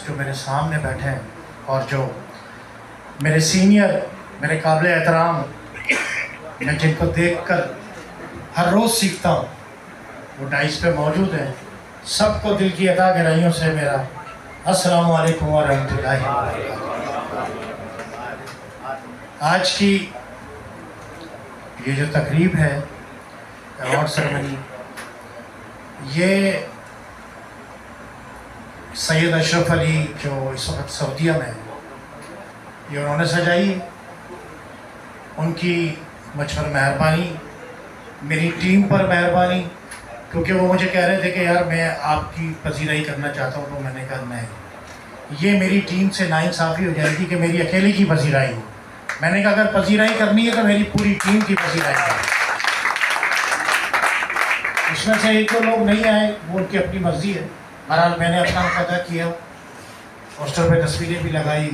जो मेरे सामने बैठे हैं और जो मेरे सीनियर, मेरे काबिल एहतराम, मैं जिनको देखकर हर रोज़ सीखता हूँ, वो डाइस पे मौजूद हैं। सबको दिल की अता गहराइयों से मेरा अस्सलामु अलैकुम व रहमतुल्लाहि व बरकातुहू। आज की ये जो तकरीब है, अवार्ड सेरेमनी, ये सैयद अशरफ अली जो इस वक्त सऊदीया में है, ये उन्होंने सजाई। उनकी मुझ पर मेहरबानी, मेरी टीम पर मेहरबानी, क्योंकि वो मुझे कह रहे थे कि यार मैं आपकी पजीराई करना चाहता हूँ, तो मैंने कहा नहीं, ये मेरी टीम से नाइंसाफ़ी हो जाएगी कि मेरी अकेले की पजीराई हो। मैंने कहा अगर पजीराई करनी है तो मेरी पूरी टीम की पजीराई हो। उसमें से एक दो लोग नहीं आए, वो उनकी अपनी मर्ज़ी है। बहरहाल मैंने अपना अदा किया, पोस्टर पे तस्वीरें भी लगाई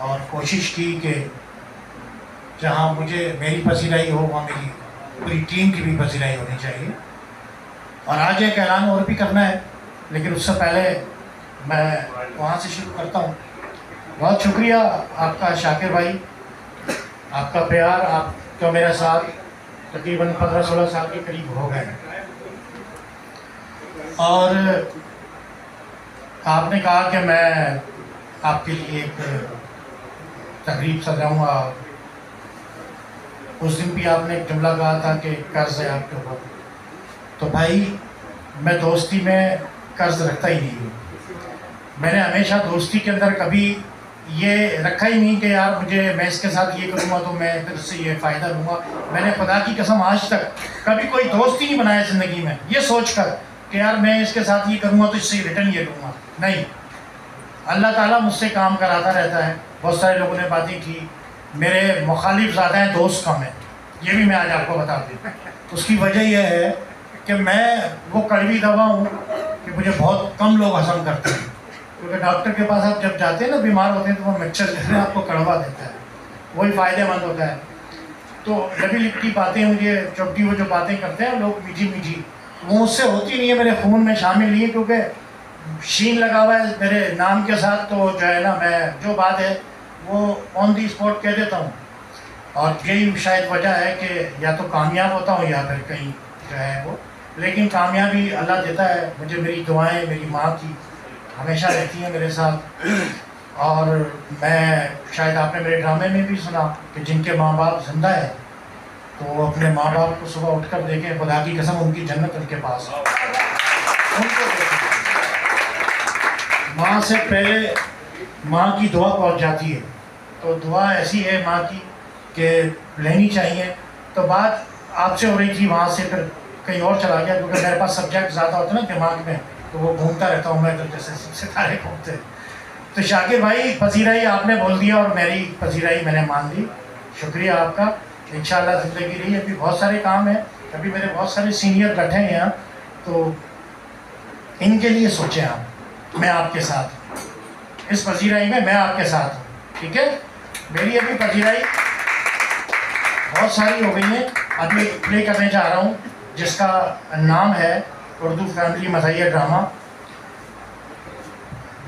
और कोशिश की कि जहाँ मुझे मेरी पसीराई हो वहाँ मेरी पूरी टीम की भी पसीराई होनी चाहिए। और आज एक ऐलान और भी करना है, लेकिन उससे पहले मैं वहाँ से शुरू करता हूँ। बहुत शुक्रिया आपका शाकिर भाई, आपका प्यार, आपका मेरे साथ तकरीबन 15-16 साल के करीब हो गए। और आपने कहा कि मैं आपके लिए एक तकरीब सजाऊँगा। उस दिन भी आपने एक जुमला कहा था कि कर्ज़ है आपके ऊपर, तो भाई मैं दोस्ती में कर्ज़ रखता ही नहीं हूँ। मैंने हमेशा दोस्ती के अंदर कभी ये रखा ही नहीं कि यार मुझे मैं इसके साथ ये करूँगा तो मैं फिर से ये फ़ायदा लूँगा। मैंने खुदा की कसम आज तक कभी कोई दोस्त ही नहीं बनाया ज़िंदगी में ये सोच कर कि यार मैं इसके साथ ये करूँगा तो इससे रिटर्न ये लूँगा। नहीं, अल्लाह ताला मुझसे काम कराता रहता है। बहुत सारे लोगों ने बातें की, मेरे मुखालिफ ज़्यादा हैं, दोस्त कम है। ये भी मैं आज आपको बता दूँ। उसकी वजह यह है कि मैं वो कड़वी दवा हूँ कि मुझे बहुत कम लोग हज़म करते हैं। क्योंकि डॉक्टर के पास आप जब जाते हैं ना, बीमार होते हैं, तो वो मच्छर जो है आपको कड़वा देता है, वही फ़ायदेमंद होता है। तो लबी लिपटी बातें, मुझे चौटी वो जो बातें करते हैं लोग मीठी मीठी, वो मुझसे होती नहीं है, मेरे खून में शामिल नहीं है। क्योंकि शीन लगा हुआ है मेरे नाम के साथ, तो जो है ना मैं जो बात है वो ऑन दी स्पॉट कह देता हूँ। और यही शायद वजह है कि या तो कामयाब होता हूँ या फिर कहीं जो है वो, लेकिन कामयाबी अल्लाह देता है मुझे। मेरी दुआएं मेरी माँ की हमेशा रहती हैं मेरे साथ। और मैं शायद आपने मेरे ड्रामे में भी सुना कि जिनके माँ बाप जिंदा है तो वो अपने माँ बाप को सुबह उठकर देखें, खुदा की कसम उनकी जन्नत उनके पास है। उनको माँ से पहले माँ की दुआ पहुँच जाती है, तो दुआ ऐसी है माँ की कि लेनी चाहिए। तो बात आपसे हो रही थी, वहाँ से फिर कहीं और चला गया, क्योंकि मेरे पास सब्जेक्ट ज़्यादा होते हैं ना दिमाग में, तो वो घूमता रहता हूँ मैं, तो जैसे सितारे घूमते। तो शाकिर भाई पजीराई आपने बोल दिया और मेरी पजीराई मैंने मान ली, शुक्रिया आपका। इंशाल्लाह ज़िंदगी रही, अभी बहुत सारे काम हैं, अभी मेरे बहुत सारे सीनियर बैठे हैं यहाँ, तो इनके लिए सोचें आप, मैं आपके साथ, इस पजीराई में मैं आपके साथ हूँ, ठीक है। मेरी अभी पजीराई बहुत सारी हो गई है, अभी प्ले करने जा रहा हूँ जिसका नाम है उर्दू फैमिली मज़ाहिया ड्रामा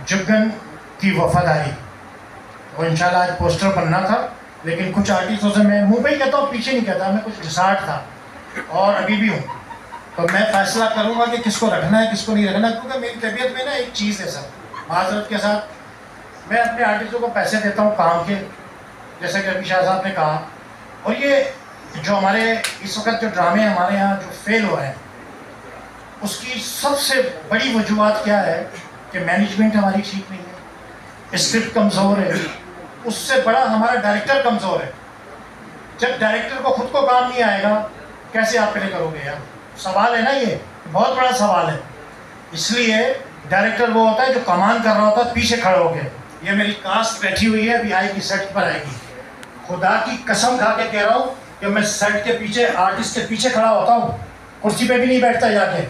जुगन की वफादारी। वो इंशाल्लाह आज पोस्टर बनना था, लेकिन कुछ आर्टिस्टों से मैं मुंह पे ही कहता हूँ, पीछे नहीं कहता, मैं कुछ डिसाइड था और अभी भी हूँ। तो मैं फैसला करूँगा कि किसको रखना है किसको नहीं रखना, क्योंकि मेरी तबीयत में ना एक चीज़ है सर, माजरत के साथ, मैं अपने आर्टिस्टों को पैसे देता हूँ काम के, जैसे कि अभी शाह साहब ने कहा। और ये जो हमारे इस वक्त जो ड्रामे हमारे यहाँ जो फेल हो रहे हैं, उसकी सबसे बड़ी वजूहत क्या है कि मैनेजमेंट हमारी ठीक नहीं है, स्क्रिप्ट कमज़ोर है, उससे बड़ा हमारा डायरेक्टर कमज़ोर है। जब डायरेक्टर को खुद को काम नहीं आएगा, कैसे आप प्ले करोगे यार? सवाल है ना, ये बहुत बड़ा सवाल है। इसलिए डायरेक्टर वो होता है जो कमान कर रहा होता है पीछे खड़े होके। ये मेरी कास्ट बैठी हुई है, अभी आएगी, सेट पर आएगी। खुदा की कसम खा के कह रहा हूँ कि मैं सेट के पीछे, आर्टिस्ट के पीछे खड़ा होता हूँ, कुर्सी पे भी नहीं बैठता, जाके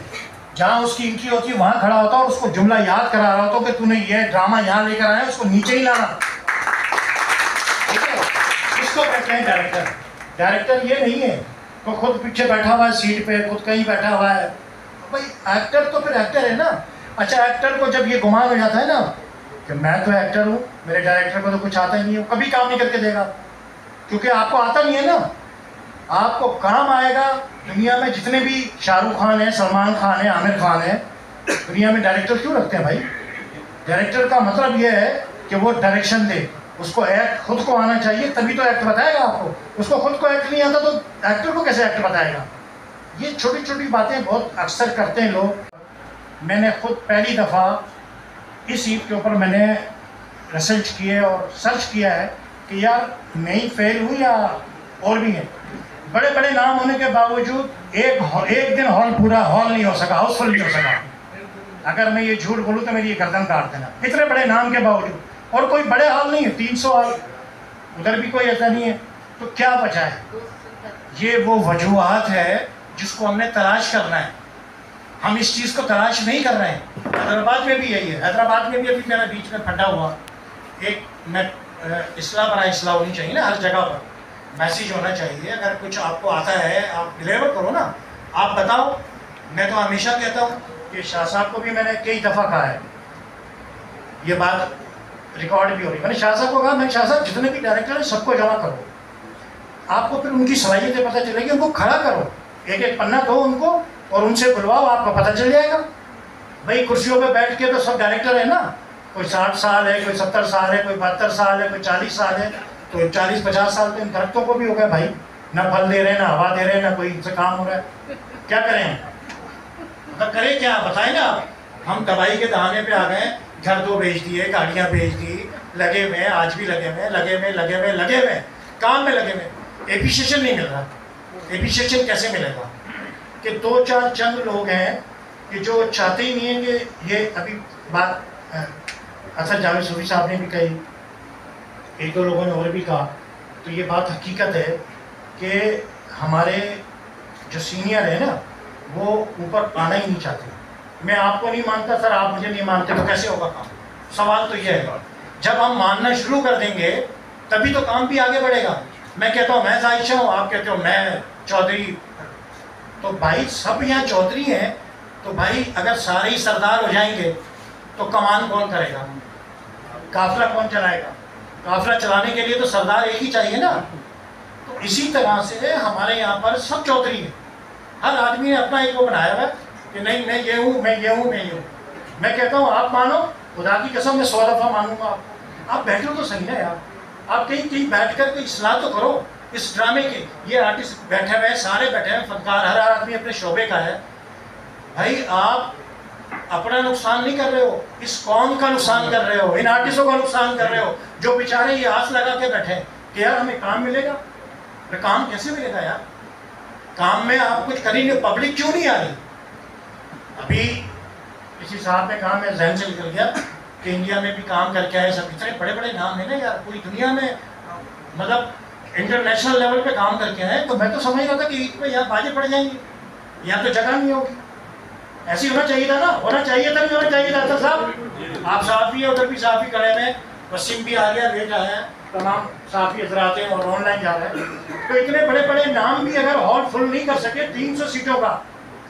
जहाँ उसकी एंट्री होती है वहाँ खड़ा होता हूँ, उसको जुमला याद करा रहा होता हूँ कि तूने ये ड्रामा यहाँ लेकर आया, उसको नीचे ही लाना, ठीक है। इसको कहते हैं डायरेक्टर। डायरेक्टर ये नहीं है तो खुद पीछे बैठा हुआ है सीट पे, खुद कहीं बैठा हुआ है। भाई एक्टर तो फिर एक्टर है ना। अच्छा, एक्टर को जब ये गुमान हो जाता है ना कि मैं तो एक्टर हूँ, मेरे डायरेक्टर को तो कुछ आता ही नहीं है, कभी काम नहीं करके देगा, क्योंकि आपको आता नहीं है ना। आपको काम आएगा। दुनिया में जितने भी शाहरुख खान है, सलमान खान है, आमिर खान है, दुनिया में डायरेक्टर क्यों रखते हैं भाई? डायरेक्टर का मतलब ये है कि वो डायरेक्शन दे, उसको एक्ट खुद को आना चाहिए, तभी तो एक्ट बताएगा आपको। उसको खुद को एक्ट नहीं आता तो एक्टर को कैसे एक्ट बताएगा? ये छोटी छोटी बातें बहुत अक्सर करते हैं लोग। मैंने खुद पहली दफ़ा इस ईद के ऊपर मैंने रिसर्च किए और सर्च किया है कि यार मैं ही फेल हूँ या और भी हैं। बड़े बड़े नाम होने के बावजूद एक दिन हॉल नहीं हो सका, हाउसफुल नहीं हो सका। अगर मैं ये झूठ बोलूँ तो मेरी ये गर्दन काट देना। इतने बड़े नाम के बावजूद, और कोई बड़े हॉल नहीं है, 300 हॉल, उधर भी कोई ऐसा नहीं है, तो क्या बचा है? ये वो वजूहात है जिसको हमने तलाश करना है। हम इस चीज़ को तलाश नहीं कर रहे हैं। हैदराबाद में भी यही है। हैदराबाद में भी अभी मेरा बीच में फटा हुआ एक, मैं इस्लाह बना इस्लाह होनी चाहिए ना, हर जगह पर मैसेज होना चाहिए। अगर कुछ आपको आता है आप डिलीवर करो ना, आप बताओ। मैं तो हमेशा कहता हूँ कि शाह साहब को भी मैंने कई दफ़ा कहा है, ये बात रिकॉर्ड भी हो रही। मैंने शाह साहब को कहा, मैं शाह साहब जितने भी डायरेक्टर हैं सबको जमा करो, आपको फिर उनकी सलाहियतें पता चलेगी, उनको खड़ा करो, एक एक पन्ना दो उनको और उनसे बुलवाओ, आपको पता चल जाएगा। भाई कुर्सियों पे बैठ के तो सब डायरेक्टर है ना, कोई 60 साल है, कोई 70 साल है, कोई 72 साल है, कोई 40 साल है, तो 40-50 साल तो इन दरख्तों को भी हो गया भाई, ना फल दे रहे हैं, ना हवा दे रहे हैं, ना कोई इनसे काम हो रहा है। क्या करें? मतलब करें क्या, बताएं ना आप। हम दवाई के दहाने पे आ गए, घर दो बेच दिए, गाड़ियाँ बेच दी, लगे हुए, आज भी लगे हुए, काम में लगे हुए, एप्रिशिएशन नहीं मिल रहा। एप्रिशिएशन कैसे मिलेगा कि 2-4 चंद लोग हैं कि जो चाहते ही नहीं है कि ये अभी बात असद जावेद सूफी साहब ने भी कही, एक दो लोगों ने और भी कहा, तो ये बात हकीकत है कि हमारे जो सीनियर है ना वो ऊपर आना ही नहीं चाहते। मैं आपको नहीं मानता सर, आप मुझे नहीं मानते, तो कैसे होगा काम? सवाल तो ये है, जब हम मानना शुरू कर देंगे तभी तो काम भी आगे बढ़ेगा। मैं कहता हूँ मैं जायशा हूँ, आप कहते हो मैं चौधरी, तो भाई सब यहाँ चौधरी हैं, तो भाई अगर सारे ही सरदार हो जाएंगे तो कमान कौन करेगा? काफिला कौन चलाएगा? काफिला चलाने के लिए तो सरदार एक ही चाहिए ना। तो इसी तरह से हमारे यहाँ पर सब चौधरी हैं, हर आदमी ने अपना एक वो बनाया हुआ है कि नहीं मैं ये हूँ, मैं ये हूँ, मैं ये हूँ। मैं कहता हूँ आप मानो, खुदा की कसम मैं 100 दफ़ा मानूंगा आपको। आप बैठो तो सही ना यार, आप कहीं बैठ कर कोई इस्लाह तो करो इस ड्रामे के। ये आर्टिस्ट बैठे हुए हैं, सारे बैठे हैं, फनकार, हर आदमी अपने शोबे का है। भाई आप अपना नुकसान नहीं कर रहे हो, इस कौम का नुकसान कर रहे हो, इन आर्टिस्टों का नुकसान कर रहे हो जो बेचारे ये आस लगा के बैठे हैं कि यार हमें काम मिलेगा। काम कैसे मिलेगा यार? काम में आप कुछ करेंगे, पब्लिक क्यों नहीं आ रही? अभी किसी साहब ने कहा, मैं जहन से निकल गया कि इंडिया में भी काम करके आए, सब इतने बड़े बड़े नाम है ना यार, पूरी दुनिया में मतलब इंटरनेशनल लेवल पे काम करके आए। तो मैं तो समझ रहा था कि ईद पे यहाँ बाजे पड़ जाएंगे, यहाँ तो जगह नहीं होगी। ऐसे होना चाहिए था ना, होना चाहिए था, नहीं होना चाहिए था साहब। आप साफ़ी है, उधर भी साफ़ी खड़े हैं, वसीम भी आ गया, लेट आया है, तमाम साफ़ी हजरात हैं और ऑनलाइन जा रहे हैं। तो इतने बड़े बड़े नाम भी अगर हॉल फुल नहीं कर सके 300 सीटों का,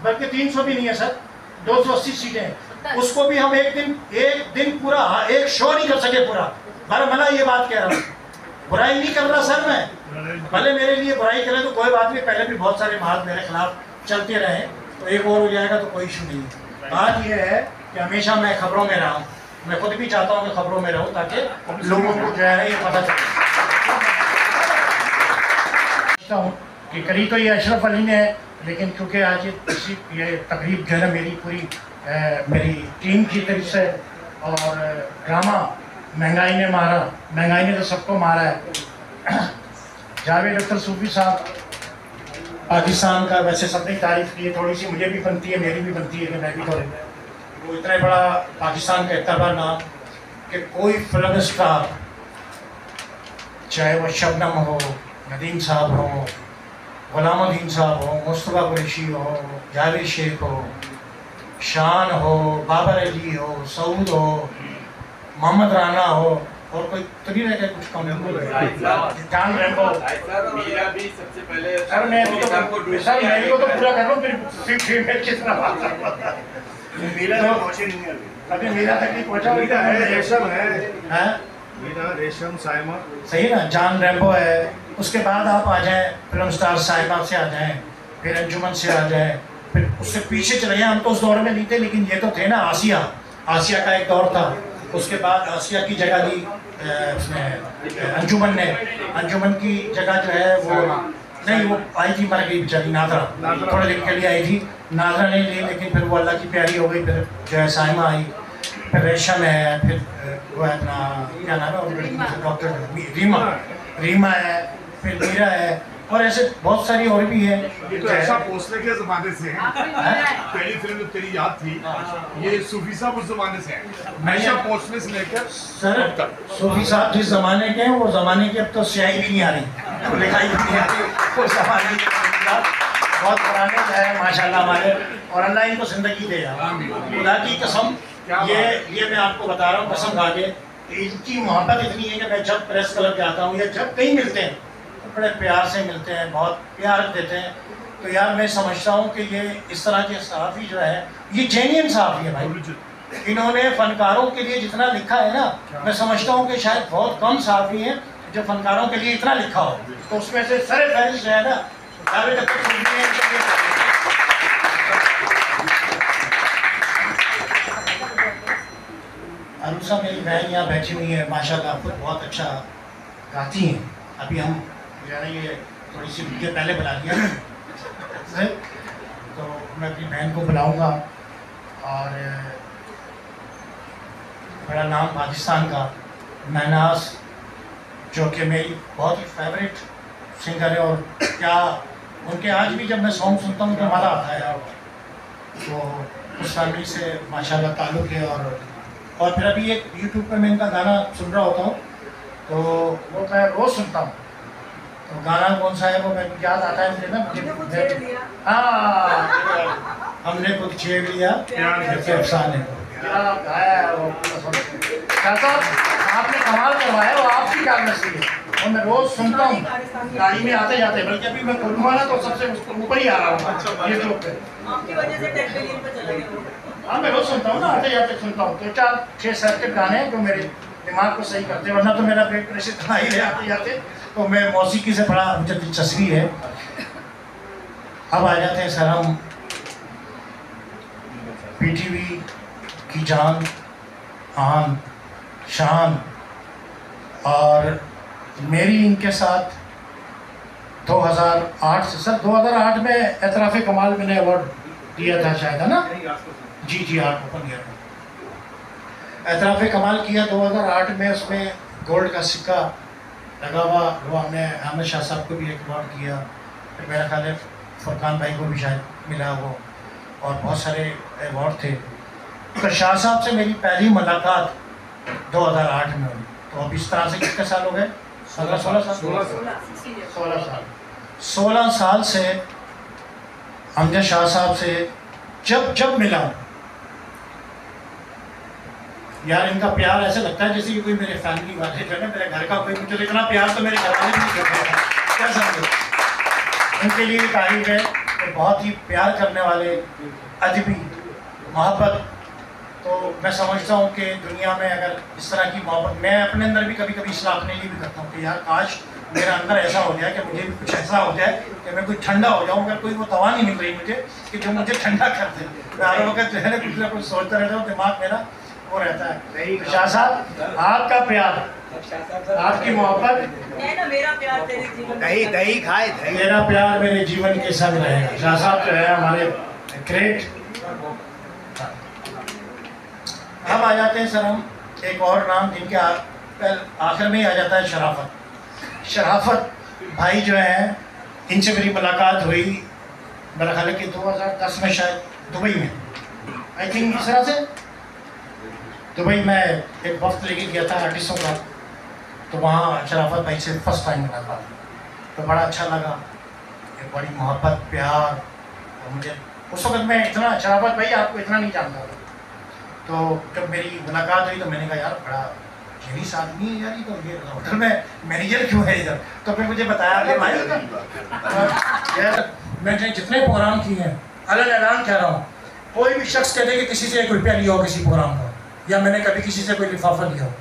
बल्कि 300 भी नहीं है सर, 280 सीटें, उसको भी हम एक दिन पूरा एक शो नहीं कर सके पूरा। भला ये बात कह रहा हूँ, बुराई नहीं कर रहा सर मैं, भले मेरे लिए बुराई करें तो कोई बात नहीं, पहले भी बहुत सारे बात मेरे खिलाफ चलते रहे, तो एक और हो जाएगा तो कोई इशू नहीं। बात यह है कि हमेशा मैं खबरों में रहा हूँ, मैं खुद भी चाहता हूँ कि खबरों में रहूँ ताकि लोगों को जो है ये पता चले कि करी तो ये अशरफ अली ने है, लेकिन क्योंकि आज ये तकरीब जो है ना मेरी टीम की तरफ से, और ड्रामा महंगाई ने मारा, महंगाई ने तो सबको मारा है। जावेद अख्तर सूफी साहब पाकिस्तान का वैसे सबने तारीफ की है, थोड़ी सी मुझे भी बनती है, मेरी भी बनती है कि मैं भी थोड़े, वो इतना बड़ा पाकिस्तान का एतबार नाम कि कोई फिल्म स्टार, चाहे वह शबनम हो, नदीम साहब हो, गुलामुद्दीन साहब हो, मुस्तफ़ा कुरैशी हो, जावेद शेख हो, शान हो, बाबर अली हो, सऊद हो, मोहम्मद राना हो, और कोई तो नहीं रहता कुछ कम जान रैम्बो, मीरा भी सबसे पहले। सर मैं भी तो सर मैं को तो पूरा कर रहा हूँ, फिर कितना मीरा तो अभी मीरा तक नहीं पहुँचा। मीरा है, रेशम है, मीरा, रेशम, साइमा, सही है ना, जॉन रैम्बो है। उसके बाद आप आ जाएं फिल्म स्टार साइमा से आ जाएं, फिर अंजुमन से आ जाएं, फिर उससे पीछे चले जाएं। हम तो उस दौर में नहीं थे, लेकिन ये तो थे ना, आसिया का एक दौर था। उसके बाद आसिया की जगह ली उसने अंजुमन ने। अंजुमन की जगह जो है वो नहीं, वो आई थी, मर गई बेचारी, नादरा थोड़े दिन के लिए आई थी, नादरा नहीं ली, लेकिन फिर वो अल्लाह की प्यारी हो गई। फिर जो है साइमा आई, फिर रेशम है, फिर वो है अपना क्या नाम है डॉक्टर रीमा है, फिर मीरा है, और ऐसे बहुत सारी और भी है। ये तो ऐसा भोसले के जमाने से है। पहली फिल्म जो तेरी याद थी, ये सूफी साहब उस जमाने से है। ऐसा भोसले से लेकर सर, सूफी साहब जिस जमाने के हैं, वो जमाने की अब तो स्याही भी नहीं आ रही, लिखाई भी नहीं आ रही। वो जमाने के बहुत पुराने है माशाल्लाह हमारे, और अल्लाह इनको जिंदगी दे खुदा की कसम। ये मैं आपको बता रहा हूँ कसम खा के, इनकी मोहब्बत इतनी है कि मैं जब प्रेस क्लब जाता हूँ या जब कहीं मिलते हैं तो बड़े प्यार से मिलते हैं, बहुत प्यार देते हैं। तो यार मैं समझता हूँ कि ये इस तरह के सहाफ़ी जो है, ये जेन्युइन सहाफ़ी है भाई। इन्होंने फनकारों के लिए जितना लिखा है ना, मैं समझता हूँ कि शायद बहुत कम सहाफ़ी हैं जो फनकारों के लिए इतना लिखा हो। तो उसमें से सर फहरिस्त जो है ना, जावेद अख्तर सुन्नी है। अरूसा मेरी बहन यहाँ बैठी हुई है, माशाल्लाह खुद बहुत अच्छा गाती हैं। अभी हम ये थोड़ी सी वीडियो पहले बना लिया है, तो मैं अपनी बहन को बुलाऊंगा। और बड़ा नाम पाकिस्तान का महनाज, जो कि मेरी बहुत ही फेवरेट सिंगर है, और क्या उनके आज भी जब मैं सॉन्ग सुनता हूँ तो मज़ा आता है। तो उस फैमिली से माशाल्लाह ताल्लुक़ है। और फिर अभी एक यूट्यूब पर मैं इनका गाना सुन रहा होता हूँ, तो वो मैं रोज़ सुनता हूँ। तो गाना कौन सा है वो मैं याद आता है मुझे ना, मुझे हाँ, हमने कुछ छेड़ लिया प्यार के अफसाने को, क्या गाया है वो। आपने कमाल करवाया, वो आपकी कार नसीब है, और मैं रोज़ सुनता हूँ गाड़ी में आते जाते, बल्कि अभी मैं खोलूँगा ना तो सबसे ऊपर ही आ रहा हूँ यूट्यूब पे। आपकी वजह से 10 मिलियन पे चला गया। हाँ मैं रोज़ सुनता हूँ ना, आते जाते सुनता हूँ। 2 4 6 7 के गाने हैं जो मेरे दिमाग को सही करते, वरना तो मेरा ब्लड प्रेशर इतना ही है आते जाते। तो मैं मौसीकी से बड़ा मुझे दिलचस्पी है। अब आ जाते हैं सर हम पीटीवी की जान, आन, शान, और मेरी इनके साथ 2008 से, सर 2008 में एतराफ़े कमाल मैंने अवार्ड दिया था शायद, है ना? जी 8 ओपन ईयर में एतराफ़े कमाल किया 2008 में। उसमें गोल्ड का सिक्का लगा हुआ, वो हमने अहमद शाह साहब को भी एक अवार्ड किया, फिर मेरा ख्याल है फरकान भाई को भी शायद मिला वो, और बहुत सारे अवार्ड थे। तो शाह साहब से मेरी पहली मुलाकात 2008 में हुई। तो अब इस तरह से कितने साल हो गए? 16 साल से अमजद शाह साहब से जब मिला यार, इनका प्यार ऐसे लगता है जैसे कि कोई मेरे फैमिली वाले जो है ना, मेरे घर का कोई, मुझे इतना प्यार तो मेरे घर वाले भी नहीं करते हैं, क्या समझो। उनके लिए तारीफ है, तो बहुत ही प्यार करने वाले, अदबी, मोहब्बत। तो मैं समझता हूँ कि दुनिया में अगर इस तरह की मोहब्बत, मैं अपने अंदर भी कभी कभी इसलाह अपने लिए भी करता हूँ कि यार काश मेरा अंदर ऐसा हो जाए कि मुझे भी कुछ ऐसा हो जाए कि मैं कुछ ठंडा हो जाऊँ, अगर कोई वो दवा नहीं मिल रही मुझे कि जो मुझे ठंडा कर दे। मैं हर वक्त जो है ना कुछ सोचता रहता हूँ, दिमाग मेरा वो रहता है। तो शाह साहब आपका प्यार, आपकी मोहब्बत, मेरा प्यार तेरे जीवन, दही खाए, मेरा प्यार मेरे जीवन के संग रहेगा। शाह साहब जो है हमारे ग्रेट। अब आ जाते हैं सर हम एक और नाम जिनके आखिर में ही आ जाता है, शराफत भाई जो है, इनसे मेरी मुलाकात हुई मेरा ख्याल है कि 2010 में शायद दुबई में, आई थिंक इस तरह से दुबई में एक वक्त लेके गया था आर्टिस्टों का। तो वहाँ शराफत भाई से फर्स्ट टाइम मिला था, तो बड़ा अच्छा लगा, एक बड़ी मोहब्बत, प्यार। और मुझे उस वक्त मैं इतना, शराफत भाई आपको इतना नहीं जानता था, तो जब मेरी मुलाकात हुई तो मैंने कहा यार बड़ा जेनिस आदमी है यार, ये तो ये होटल में मैनेजर क्यों है इधर। तो फिर मुझे बताया कि भाई यार मैंने जितने प्रोग्राम किए हैं, अलग ऐलान कह रहा हूँ, कोई भी शख्स कहते कि किसी से 1 रुपया लिया हो किसी प्रोग्राम का, या मैंने कभी किसी से कोई लिफाफा लिया हो।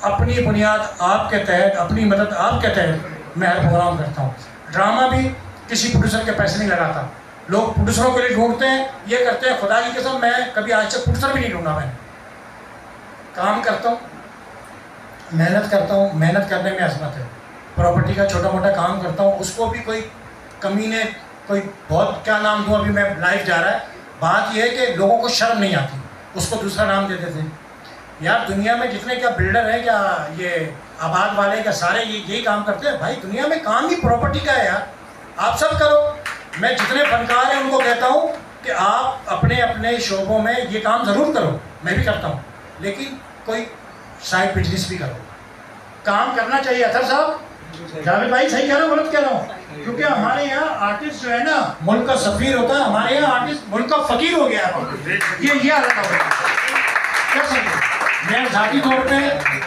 अपनी बुनियाद आपके तहत, अपनी मदद आपके तहत मैं हर प्रोग्राम करता हूँ। ड्रामा भी किसी प्रोड्यूसर के पैसे नहीं लगाता। लोग प्रोड्यूसरों के लिए ढूंढते हैं, ये करते हैं। खुदा की कसम मैं कभी आज तक प्रोड्यूसर भी नहीं ढूंढा। मैं काम करता हूँ, मेहनत करता हूँ, मेहनत करने में अजमत है। प्रॉपर्टी का छोटा मोटा काम करता हूँ, उसको भी कोई कमी ने कोई बहुत क्या नाम दूँ, अभी मैं लाइव जा रहा है। बात यह है कि लोगों को शर्म नहीं आती, उसको दूसरा नाम दे देते हैं। यार दुनिया में जितने क्या बिल्डर हैं, क्या ये आबाद वाले, क्या सारे यही काम करते हैं। भाई दुनिया में काम ही प्रॉपर्टी का है यार, आप सब करो। मैं जितने फनकार हैं उनको कहता हूँ कि आप अपने अपने शोबों में ये काम ज़रूर करो, मैं भी करता हूँ, लेकिन कोई साइड बिजनेस भी करो। काम करना चाहिए। अतर साहब, जावेद भाई सही कह रहा हूँ, गलत कह रहा हूँ? क्योंकि हमारे यहाँ आर्टिस्ट जो है ना, मुल्क का सफीर होता है, हमारे यहाँ आर्टिस्ट मुल्क का फकीर हो गया है। ये हालत हो गया। कर सकते मैं ज़ाती तौर पे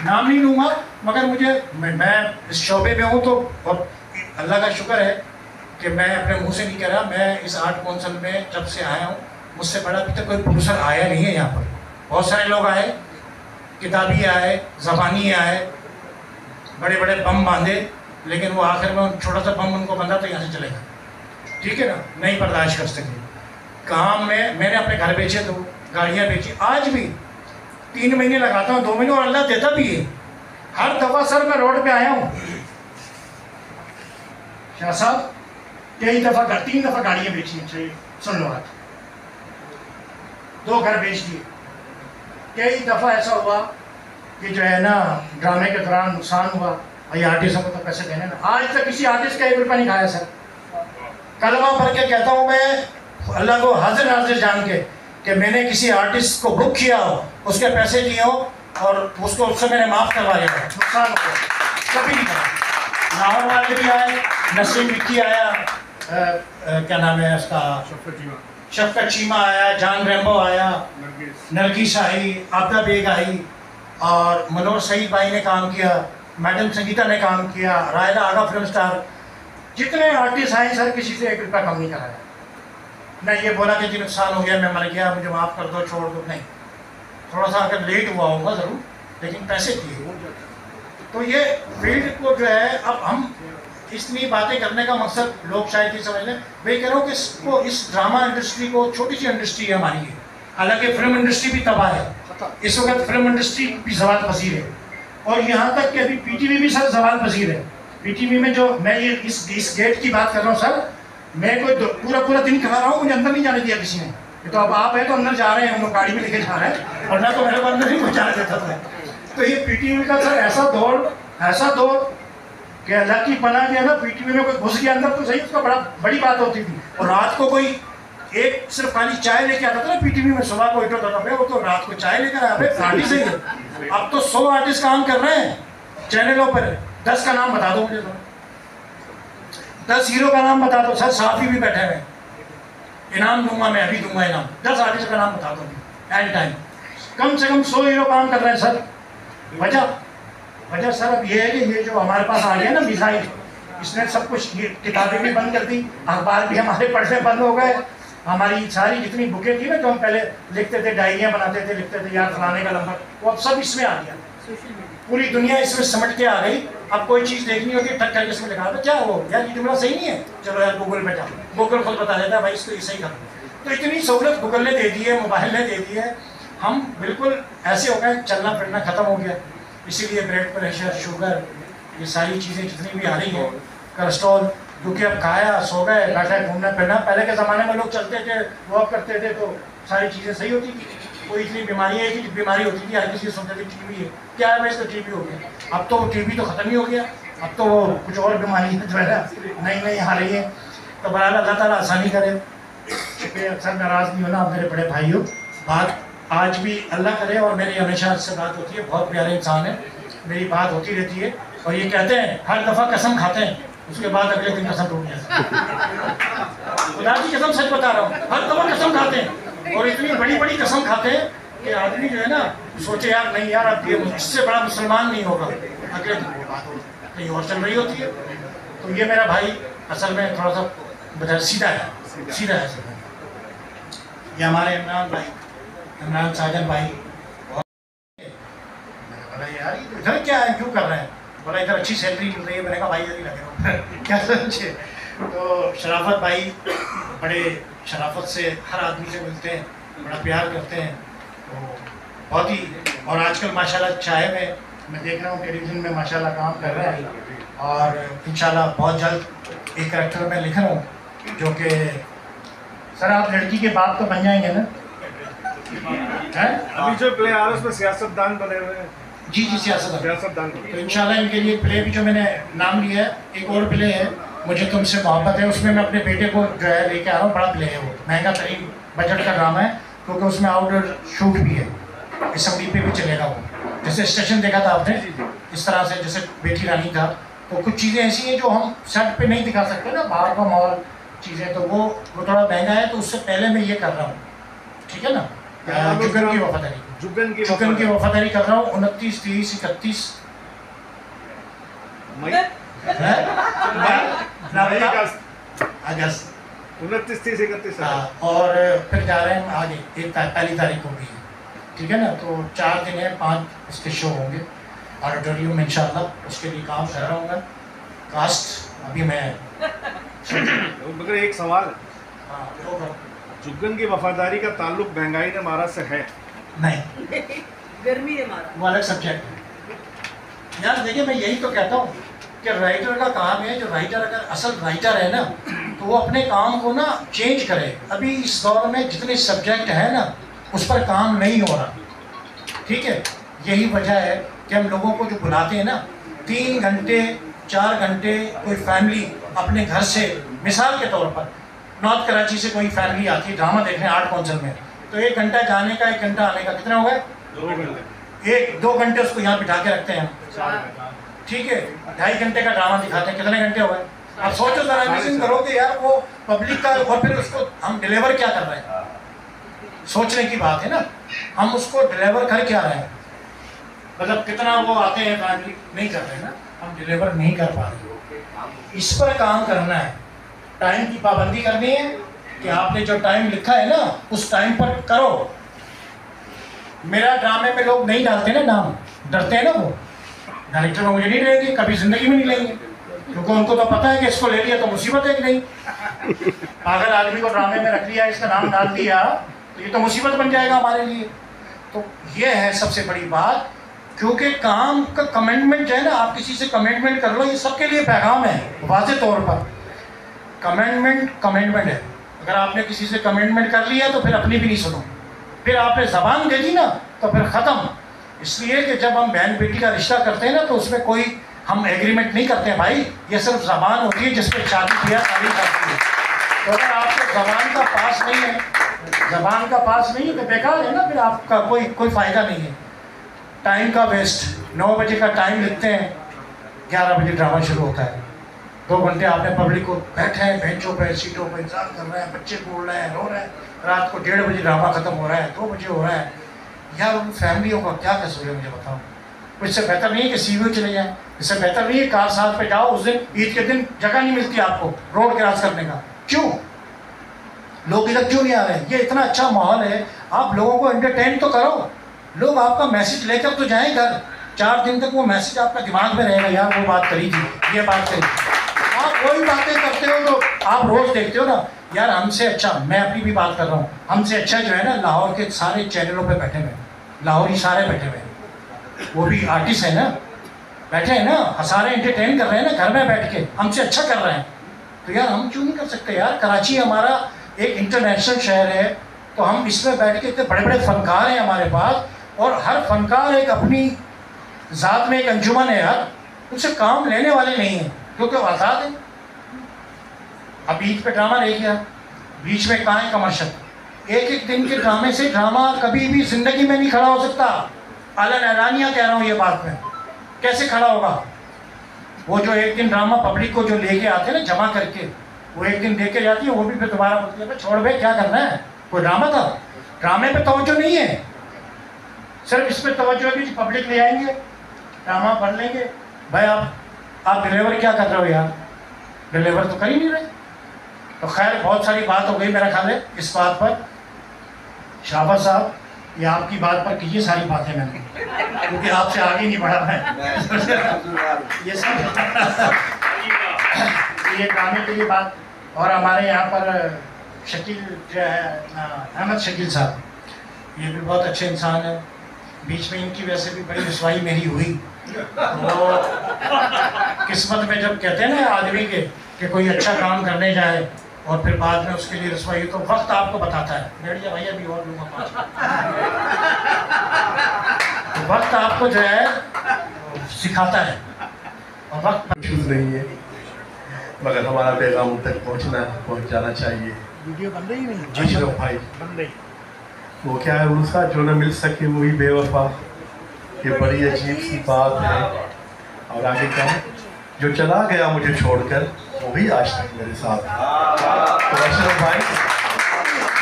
नाम नहीं लूँगा, मगर मुझे मैं इस शोबे में हूँ तो बहुत अल्लाह का शुक्र है कि मैं अपने मुंह से नहीं कह रहा। मैं इस आर्ट काउंसिल में जब से आया हूँ, मुझसे बड़ा अभी तक कोई प्रोड्यूसर आया नहीं है यहाँ पर। बहुत सारे लोग आए, किताबी आए, ज़बानी आए, बड़े बड़े बम बांधे, लेकिन वो आखिर में छोटा सा बम उनको बंधा तो यहाँ से चले गए। ठीक है ना, नहीं बर्दाश्त कर सके। काम में मैंने अपने घर बेचे, तो गाड़ियाँ बेची। आज भी 3 महीने लगाता हूँ, 2 महीने, और अल्लाह देता भी है। हर दफ़ा सर मैं रोड पे आया हूँ शाह साहब, कई दफ़ा 3 दफ़ा गाड़ियाँ बेची हैं। चाहिए सुन लो, आज 2 घर बेच दिए। कई दफ़ा ऐसा हुआ कि जो है ना, ड्रामे के दौरान नुकसान हुआ। भाई आर्टिस्टों को तो पैसे देने ना। आज तक किसी आर्टिस्ट का 1 रुपया नहीं खाया सर। कलमा पढ़ के कहता हूँ मैं अल्लाह को हाजिर नाजिर जान के कि मैंने किसी आर्टिस्ट को बुक किया हो, उसके पैसे दिए हो और उसको उससे मैंने माफ़ करवा दिया हो, नुकसान हो कभी नहीं करा। लाहौर वाले भी आए, नसीम विक्की आया, क्या नाम है उसका, शफकत चीमा आया, जान रेम्बो आया, नरगिस आई, आबदा बेग आई, और मनोज सईद भाई ने काम किया, मैडम संगीता ने काम किया, रायला आगा फिल्म स्टार। जितने आर्टिस्ट आए सर, किसी से 1 रुपया कम नहीं कराया। नहीं ये बोला कि जी नुकसान हो गया, मैं मर गया, मुझे माफ़ कर दो, छोड़ दो। नहीं, थोड़ा सा अगर लेट हुआ होगा ज़रूर, लेकिन पैसे दिए। तो ये फील्ड को जो है, अब हम इतनी बातें करने का मकसद लोग शायद ये समझ लें। मैं कह रहा हूँ कि इसको, इस ड्रामा इंडस्ट्री को, छोटी सी इंडस्ट्री है हमारी है, हालांकि फिल्म इंडस्ट्री भी तबाह है इस वक्त। फिल्म इंडस्ट्री भी सवाल पसीर है, और यहाँ तक कि अभी पीटीवी भी सर सवाल पसीर है। पीटीवी में जो मैं ये इस गेट की बात कर रहा हूँ सर, मैं कोई पूरा दिन खड़ा रहा हूँ, मुझे अंदर नहीं जाने दिया किसी ने। ये तो अब आप हैं तो अंदर जा रहे हैं, हम लोग गाड़ी में लेके जा रहे हैं, और ना तो मेरे को अंदर नहीं पहुँचाने देता था। तो ये पीटीवी का सर ऐसा दौर कि अल्लाह की पनाह दिया ना, पीटीवी में कोई घुस गया अंदर तो सही, उसका बड़ी बात होती थी। और रात को कोई एक सिर्फ खाली चाय लेके आता था ना पीटीवी में, सुबह को इटो था, वो तो रात को चाय लेकर आया। आर्टिस्ट है, अब तो 100 आर्टिस्ट काम कर रहे हैं चैनलों पर। 10 का नाम बता दो मुझे, तो 10 हीरो का नाम बता दो सर। साफी भी बैठे हुए, इनाम दूंगा मैं, अभी दूंगा इनाम। 10 आर्टिस्ट का नाम बता दो एट टाइम। कम से कम 100 हीरो काम कर रहे हैं सर। वजह सर अब ये है कि ये जो हमारे पास आ गया ना मिसाइल, इसने सब कुछ, ये किताबें भी बंद कर दी, अखबार भी हमारे पढ़ने बंद हो गए। हमारी सारी जितनी बुकें थी ना, जो हम पहले लिखते थे, डायरियाँ बनाते थे, लिखते थे यार फलाने का नंबर, वो अब सब इसमें आ गया। पूरी दुनिया इसमें समझ के आ गई। अब कोई चीज़ देखनी होती है, टक करके इसमें लिखा था, क्या हो यार ये जुमला सही नहीं है, चलो यार गूगल पे जाओ, गूगल खुद बता देता है भाई इसको सही करो। तो इतनी सहूलत गूगल ने दे दी है, मोबाइल ने दे दी है, हम बिल्कुल ऐसे हो गए, चलना फिरना ख़त्म हो गया। इसीलिए ब्लड प्रेशर, शुगर, ये सारी चीज़ें जितनी भी आ रही हैं, कोलेस्ट्रॉल, क्योंकि अब खाया, सो गए, बैठा, घूमना फिरना। पहले के ज़माने में लोग चलते थे, वॉक करते थे, तो सारी चीज़ें सही होती थी। कोई इतनी बीमारियाँ की बीमारी होती थी, हर किसी सोचते थे टीबी है, क्या है वैसे तो टीबी हो गया। अब तो वो टीबी तो ख़त्म ही हो गया, अब तो वो कुछ और बीमारी जो है ना नई आ रही है। तो बहरहाल अल्लाह ताला आसानी करे। शुक्रिया, अक्सर नाराज़ नहीं होना, आप मेरे बड़े भाइयों। बात आज भी अल्लाह करे, और मेरी हमेशा से बात होती है, बहुत प्यारे इंसान है, मेरी बात होती रहती है। और ये कहते हैं हर दफ़ा कसम खाते हैं, उसके बाद अगले दिन कसम टूट जाती है। खुदा की कसम सच बता रहा हूँ, हर दफ़ा कसम खाते हैं, और इतनी बड़ी बड़ी कसम खाते हैं कि आदमी जो है ना सोचे यार नहीं यार, अब ये इससे बड़ा मुसलमान नहीं होगा। अगले दिन वो बात कहीं और चल रही होती है। तो ये मेरा भाई असल में थोड़ा सा सीधा है। ये हमारे इमरान भाई, इमरान साजन भाई, भाई इधर क्या है, क्यों कर रहे हैं? बोला इधर अच्छी सैलरी मिल रही है। मैंने कहा भाई इधर ही लगे रहो क्या समझे। तो शराफत भाई बड़े शराफत से हर आदमी से मिलते हैं, बड़ा प्यार करते हैं, तो बहुत ही। और आजकल माशाल्लाह चाय में मैं देख रहा हूँ टेलीविज़न में माशाल्लाह काम कर रहा है, और इंशाल्लाह बहुत जल्द एक कैरेक्टर में लिख रहा हूँ जो कि सर आप लड़की के बाप तो बन जाएंगे ना? हैं? अभी जो प्ले आ रहा है उसमें सियासतदान बने हुए हैं। जी जी सियासतदान तो इंशाल्लाह इनके लिए प्ले भी जो मैंने नाम लिया है, एक और प्ले है मुझे तुमसे मोहब्बत है, उसमें मैं अपने बेटे को जो है लेके आ रहा हूँ। बड़ा प्ले है वो, महंगा तरीन बजट का ड्रामा है, क्योंकि उसमें आउटडोर शूट भी है, असम्बली पे भी चलेगा वो। जैसे स्टेशन देखा था आपने, इस तरह से जैसे बेटी रानी था, तो कुछ चीज़ें ऐसी हैं जो हम सेट पे नहीं दिखा सकते ना, बाहर का माहौल चीज़ें, तो वो थोड़ा महंगा है, तो उससे पहले मैं ये कर रहा हूँ, ठीक है ना। जुगन की वफादारी, जुगन की वफादारी कर रहा हूँ 29, 30, 31 अगस्त 29, 30, 31। और फिर जा रहे हैं हम आगे, पहली तारीख को भी है, ठीक है ना। तो 4 दिन है, 5 इसके शो होंगे ऑडिटोरियम में इंशाल्लाह, उसके लिए काम कर रहा हूँ मैं। कास्ट अभी मैं मगर एक सवाल, जुगन की वफादारी का ताल्लुक महंगाई ने मारा से है? नहीं, गर्मी ने मारा, वो अलग सब्जेक्ट है यार। देखिए मैं यही तो कहता हूँ कि राइटर का काम है, जो राइटर अगर असल राइटर है ना, तो वो अपने काम को ना चेंज करे। अभी इस दौर में जितने सब्जेक्ट हैं ना, उस पर काम नहीं हो रहा, ठीक है। यही वजह है कि हम लोगों को जो बुलाते हैं ना, 3 घंटे 4 घंटे कोई फैमिली अपने घर से, मिसाल के तौर पर नॉर्थ कराची से कोई फैमिली आती है ड्रामा देखने 8 कौंसल में, तो 1 घंटा जाने का 1 घंटा आने का, कितना हो गया? 2 घंटे। 1-2 घंटे उसको यहाँ बिठा के रखते हैं, ठीक है। 2.5 घंटे का ड्रामा दिखाते हैं, कितने घंटे हो गए? आप सोचो जरा, इमेजिन करो कि यार वो पब्लिक का, और फिर उसको हम डिलीवर क्या कर रहे हैं? सोचने की बात है ना, हम उसको डिलीवर कर क्या रहे हैं? मतलब कितना वो आते हैं फैमिली, नहीं कर रहे ना, हम डिलीवर नहीं कर पा रहे। इस पर काम करना है, टाइम की पाबंदी करनी है कि आपने जो टाइम लिखा है ना, उस टाइम पर करो। मेरा ड्रामे में लोग नहीं डालते ना नाम, डरते हैं ना वो, डायरेक्टर में मुझे नहीं लेंगे, कभी जिंदगी में नहीं लेंगे, क्योंकि उनको तो पता है कि इसको ले लिया तो मुसीबत है कि नहीं। अगर आदमी को ड्रामे में रख लिया, इसका नाम डाल दिया, तो ये तो मुसीबत बन जाएगा हमारे लिए। तो ये है सबसे बड़ी बात, क्योंकि काम का कमिटमेंट जो है ना, आप किसी से कमिटमेंट कर लो, ये सबके लिए पैगाम है वाज़े तौर पर। कमिटमेंट है, अगर आपने किसी से कमिटमेंट कर लिया तो फिर अपनी भी नहीं सुनो, फिर आपने ज़बान दे दी ना तो फिर ख़त्म। इसलिए कि जब हम बहन बेटी का रिश्ता करते हैं ना, तो उसमें कोई हम एग्रीमेंट नहीं करते हैं भाई, ये सिर्फ ज़बान होती है जिस पर शादी किया सारी करती है। तो अगर आपको ज़बान का पास नहीं है, ज़बान का पास नहीं है तो बेकार है ना, फिर आपका कोई फ़ायदा नहीं है। टाइम का वेस्ट, 9 बजे का टाइम लिखते हैं, 11 बजे ड्रामा शुरू होता है। 2 घंटे आपने पब्लिक को बैठे हैं बेंचों पे, सीटों पे इंतजार कर रहे हैं, बच्चे बोल रहे हैं, रो रहे हैं, रात को 1:30 बजे ड्रामा ख़त्म हो रहा है, 2 बजे हो रहा है। यार उन फैमिलियों का क्या कसूर है मुझे बताओ? इससे बेहतर नहीं है कि सीवीओ चले जाएं, इससे बेहतर नहीं है कार साथ पे जाओ, उस दिन ईद के दिन जगह नहीं मिलती आपको रोड क्रॉस करने का। क्यों लोग इधर क्यों नहीं आ रहे हैं? ये इतना अच्छा माहौल है, आप लोगों को एंटरटेन तो करो, लोग आपका मैसेज लेकर तो जाएं घर, 4 दिन तक वो मैसेज आपका दिमाग में रहेगा, यार वो बात करी थी, ये बात करी थी। आप वही बातें करते हो तो आप रोज़ देखते हो ना, यार हमसे अच्छा, मैं अपनी भी बात कर रहा हूँ, हमसे अच्छा जो है ना लाहौर के सारे चैनलों पे बैठे हुए, लाहौरी सारे बैठे हुए, वो भी आर्टिस्ट है ना, बैठे हैं ना, सारे एंटरटेन कर रहे हैं ना घर में बैठ के, हमसे अच्छा कर रहे हैं। तो यार हम क्यों नहीं कर सकते यार? कराची हमारा एक इंटरनेशनल शहर है, तो हम इसमें बैठ के, इतने बड़े बड़े फनकार हैं हमारे पास, और हर फनकार एक अपनी ज़ात में एक अंजुमन है यार, उनसे काम लेने वाले नहीं हैं, क्योंकि वो आज़ाद है। अब ईद पे ड्रामा रह गया, बीच में कहाँ है कमर्शियल? एक दिन के ड्रामे से ड्रामा कभी भी ज़िंदगी में नहीं खड़ा हो सकता। आलन ऐलानिया कह रहा हूँ ये बात में, कैसे खड़ा होगा? वो जो एक दिन ड्रामा पब्लिक को जो लेके आते हैं ना जमा करके, वो एक दिन देके जाती है, वो भी फिर दोबारा बोलती है छोड़ भाई क्या करना है, कोई ड्रामा था? ड्रामे पे तवज्जो नहीं है, सिर्फ इस पर तवज्जो है कि पब्लिक ले आएंगे, ड्रामा पढ़ लेंगे। भाई आप डिलीवर क्या कर रहे हो यार? डिलीवर तो कर ही नहीं रहे। तो खैर बहुत सारी बात हो गई मेरा ख्याल है इस बात पर। शाबाश साहब ये आपकी बात पर कि ये सारी बातें मैंने, क्योंकि आपसे आगे नहीं बढ़ा मैं ये सब ये गाने के लिए बात। और हमारे यहाँ पर शकील जो है अहमद शकील साहब, ये भी बहुत अच्छे इंसान है। बीच में इनकी वजह से भी बड़ी रसवाई मेरी हुई। तो किस्मत में जब कहते हैं ना आदमी के कि कोई अच्छा काम करने जाए और फिर बाद में उसके लिए रसवाई, तो वक्त आपको बताता है। भेड़िया भैया भी और लूँगा 5 तो वक्त आपको जो है सिखाता है और वक्त मौजूद नहीं है, मगर हमारा पैगाम उन तक पहुँच जाना चाहिए। वीडियो बन रही नहीं? अशरफ भाई बन रही। वो क्या है उनका, जो न मिल सके वही बेवफा, ये बड़ी अजीब सी बात है। और आगे क्या है, जो चला गया मुझे छोड़कर वही आज तक मेरे साथ। तो अशरफ भाई,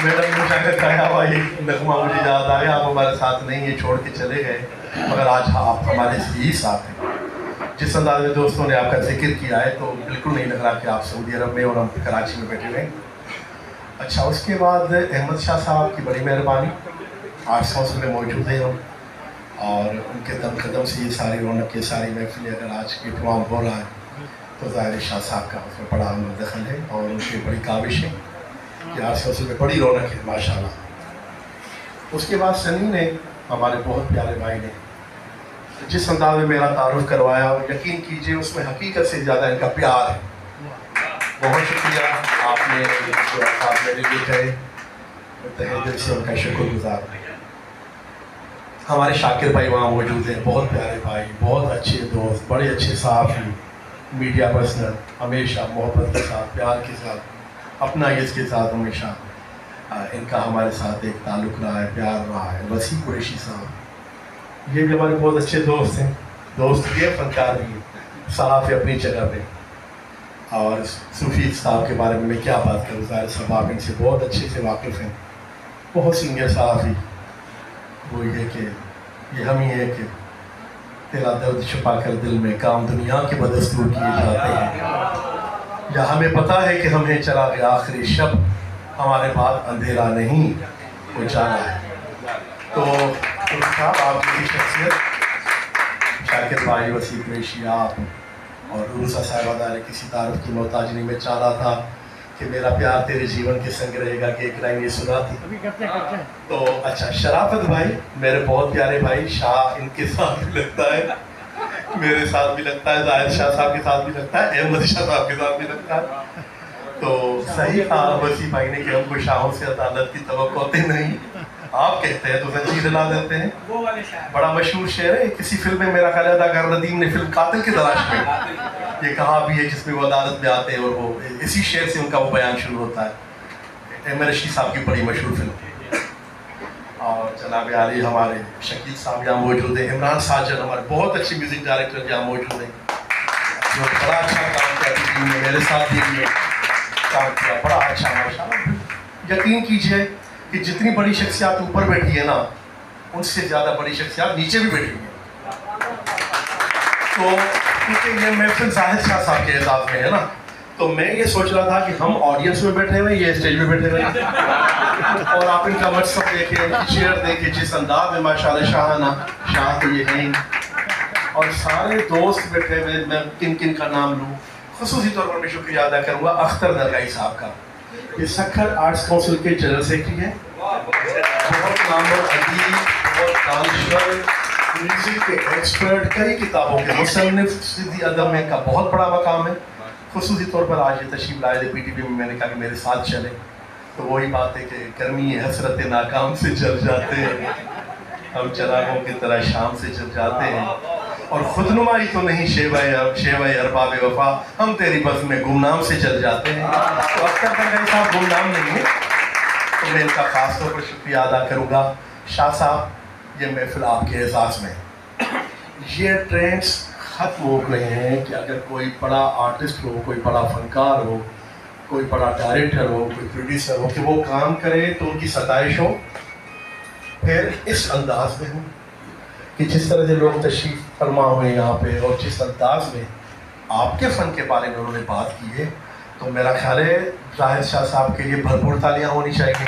मैडम ने जाकर कहा हुआ ये नगमा मुझे याद आ गया, आप हमारे साथ नहीं है, छोड़ के चले गए, मगर आज आप हमारे ही साथ हैं। जिस अंदाज में दोस्तों ने आपका जिक्र किया है, तो बिल्कुल नहीं लग रहा कि आप सऊदी अरब में और हम कराची में बैठे हुए हैं। अच्छा, उसके बाद अहमद शाह साहब की बड़ी मेहरबानी, आर्ट्स काउंसिल में मौजूद हैं हम, और उनके दम कदम से ये सारी रौनक, ये सारी महफिल अगर आज के प्रोग्राम हो रहा है, तो ज़ाहिर शाह साहब का उसमें बड़ा दखल है और उनकी बड़ी काविश है कि आर्ट्स काउंसिल में बड़ी रौनक है माशाल्लाह। उसके बाद सनी ने, हमारे बहुत प्यारे भाई ने, जिस अंदाज में मेरा तारुफ करवाया, यकीन कीजिए उसमें हकीकत से ज़्यादा इनका प्यार है। बहुत शुक्रिया, आपने जो आप मेरे लिए कहे, तहे दिल से उनका शुक्रगुजार। हमारे शाकिर भाई वहाँ मौजूद हैं, बहुत प्यारे भाई, बहुत अच्छे दोस्त, बड़े अच्छे साहब, मीडिया पर्सनल, हमेशा मोहब्बत के साथ, प्यार के साथ, अपना इसके साथ हमेशा इनका हमारे साथ एक ताल्लुक़ रहा है, प्यार रहा है। वसी कुरैशी साहब, ये भी हमारे बहुत अच्छे दोस्त हैं, दोस्त भी है, फनकार भी है, साहब है अपनी जगह पे। और सूफी साहब के बारे में मैं क्या बात करूँ, ज़ाहिर सब आप इनसे बहुत अच्छे से वाकिफ़ हैं, बहुत सीनियर साहब ही। वो ये कि ये हम ही है कि तेरा दर्द छुपा कर दिल में काम दुनिया के बदस्तूर किए जाते हैं, या हमें पता है कि हमें चला गया आखिरी शब, हमारे बाद अंधेरा नहीं उजाला है। तो आपकी शख्सियत, शाकिर भाई, वसी कुरैशी, आप और रूसा साहिबादार किसी तारुफ की मोहताज नहीं। मैं चाह रहा था कि मेरा प्यार तेरे जीवन के संग रहेगा कि एक लाइन ये सुना थी। तो अच्छा, शराफत भाई मेरे बहुत प्यारे भाई, शाह इनके साथ भी लगता है, मेरे साथ भी लगता है, जाहिर शाह साहब के साथ भी लगता है, अहमद शाह साहब के साथ भी लगता है। तो सही कहा वसी भाई ने कि हमको शाहों से अदालत की तवक्को होती नहीं, आप कहते हैं तो सच्ची दिला देते हैं। बड़ा मशहूर शेर है, किसी फिल्म में मेरा ख्याल अदाकार नदीम ने फिल्म कातिल की तलाश में ये कहा भी है, जिसमें वो अदालत में आते हैं और वो इसी शेर से उनका वो बयान शुरू होता है। एम रशीद साहब की बड़ी मशहूर फिल्म। और जनाब आली हमारे शकील साहब यहाँ मौजूद है, इमरान साजन हमारे बहुत अच्छे म्यूज़िक डायरेक्टर यहाँ मौजूद हैं, जो बड़ा अच्छा काम किया टीम में, मेरे साथ भी काम किया, बड़ा अच्छा माशाल्लाह। यकीन कीजिए कि जितनी बड़ी शख्सियत ऊपर बैठी है ना, उनसे ज़्यादा बड़ी शख्सियत नीचे भी बैठी हुई है। तो क्योंकि ये महफिल जाहिर शाह साहब के एजाज़ में है ना, तो मैं ये सोच रहा था कि हम ऑडियंस में बैठे हुए, ये स्टेज में बैठे हुए, और आप इनका व्हाट्सअप देखें, इनकी शेयर देखें, जिस अंदाज में माशाल्लाह शाहाना, शाह तो ये हैं, और सारे दोस्त बैठे हुए। मैं किन किन का नाम लूँ, ख़ुसूसी तौर पर मैं शुक्रिया अदा करूँगा अख्तर दरगाही साहब का, ये सक्खर आर्ट्स काउंसिल के जनरल सेक्रेटरी हैं, बहुत नामवर अदीब, बहुत दानिश्वर, म्यूज़िक के एक्सपर्ट, कई किताबों के मुसन्निफ, सिद्दी अदब में का बहुत बड़ा मकाम है। ख़ुसूसी तौर पर आज ये तशरीफ़ लाए थे PTV में, मैंने कहा कि मेरे साथ चले, तो वही बात है कि गर्मी हसरत नाकाम से जल जाते हैं, हम चरागों की तरह शाम से जल जाते हैं, और खुदनुमाई तो नहीं शेवाए अरबाब वफा, हम तेरी बस में गुमनाम से जल जाते हैं। तो अख्तर दरगाही साहब गुमनाम नहीं है, तो मैं इनका ख़ास तौर पर शुक्रिया अदा करूँगा। शाह साहब, ये महफिल आपके एहसास में, ये ट्रेंड्स ख़त्म हो गए हैं कि अगर कोई बड़ा आर्टिस्ट हो, कोई बड़ा फनकार हो, कोई बड़ा डायरेक्टर हो, कोई प्रोड्यूसर हो, कि वो काम करे तो उनकी सताइश हो। फिर इस अंदाज में हो कि जिस तरह से लोग तशरीफ़ फरमा हुए यहाँ पे, और जिस अंदाज में आपके फ़न के बारे में उन्होंने बात की है, तो मेरा ख्याल है जाहिर शाह साहब के लिए भरपूर तालियाँ होनी चाहिए।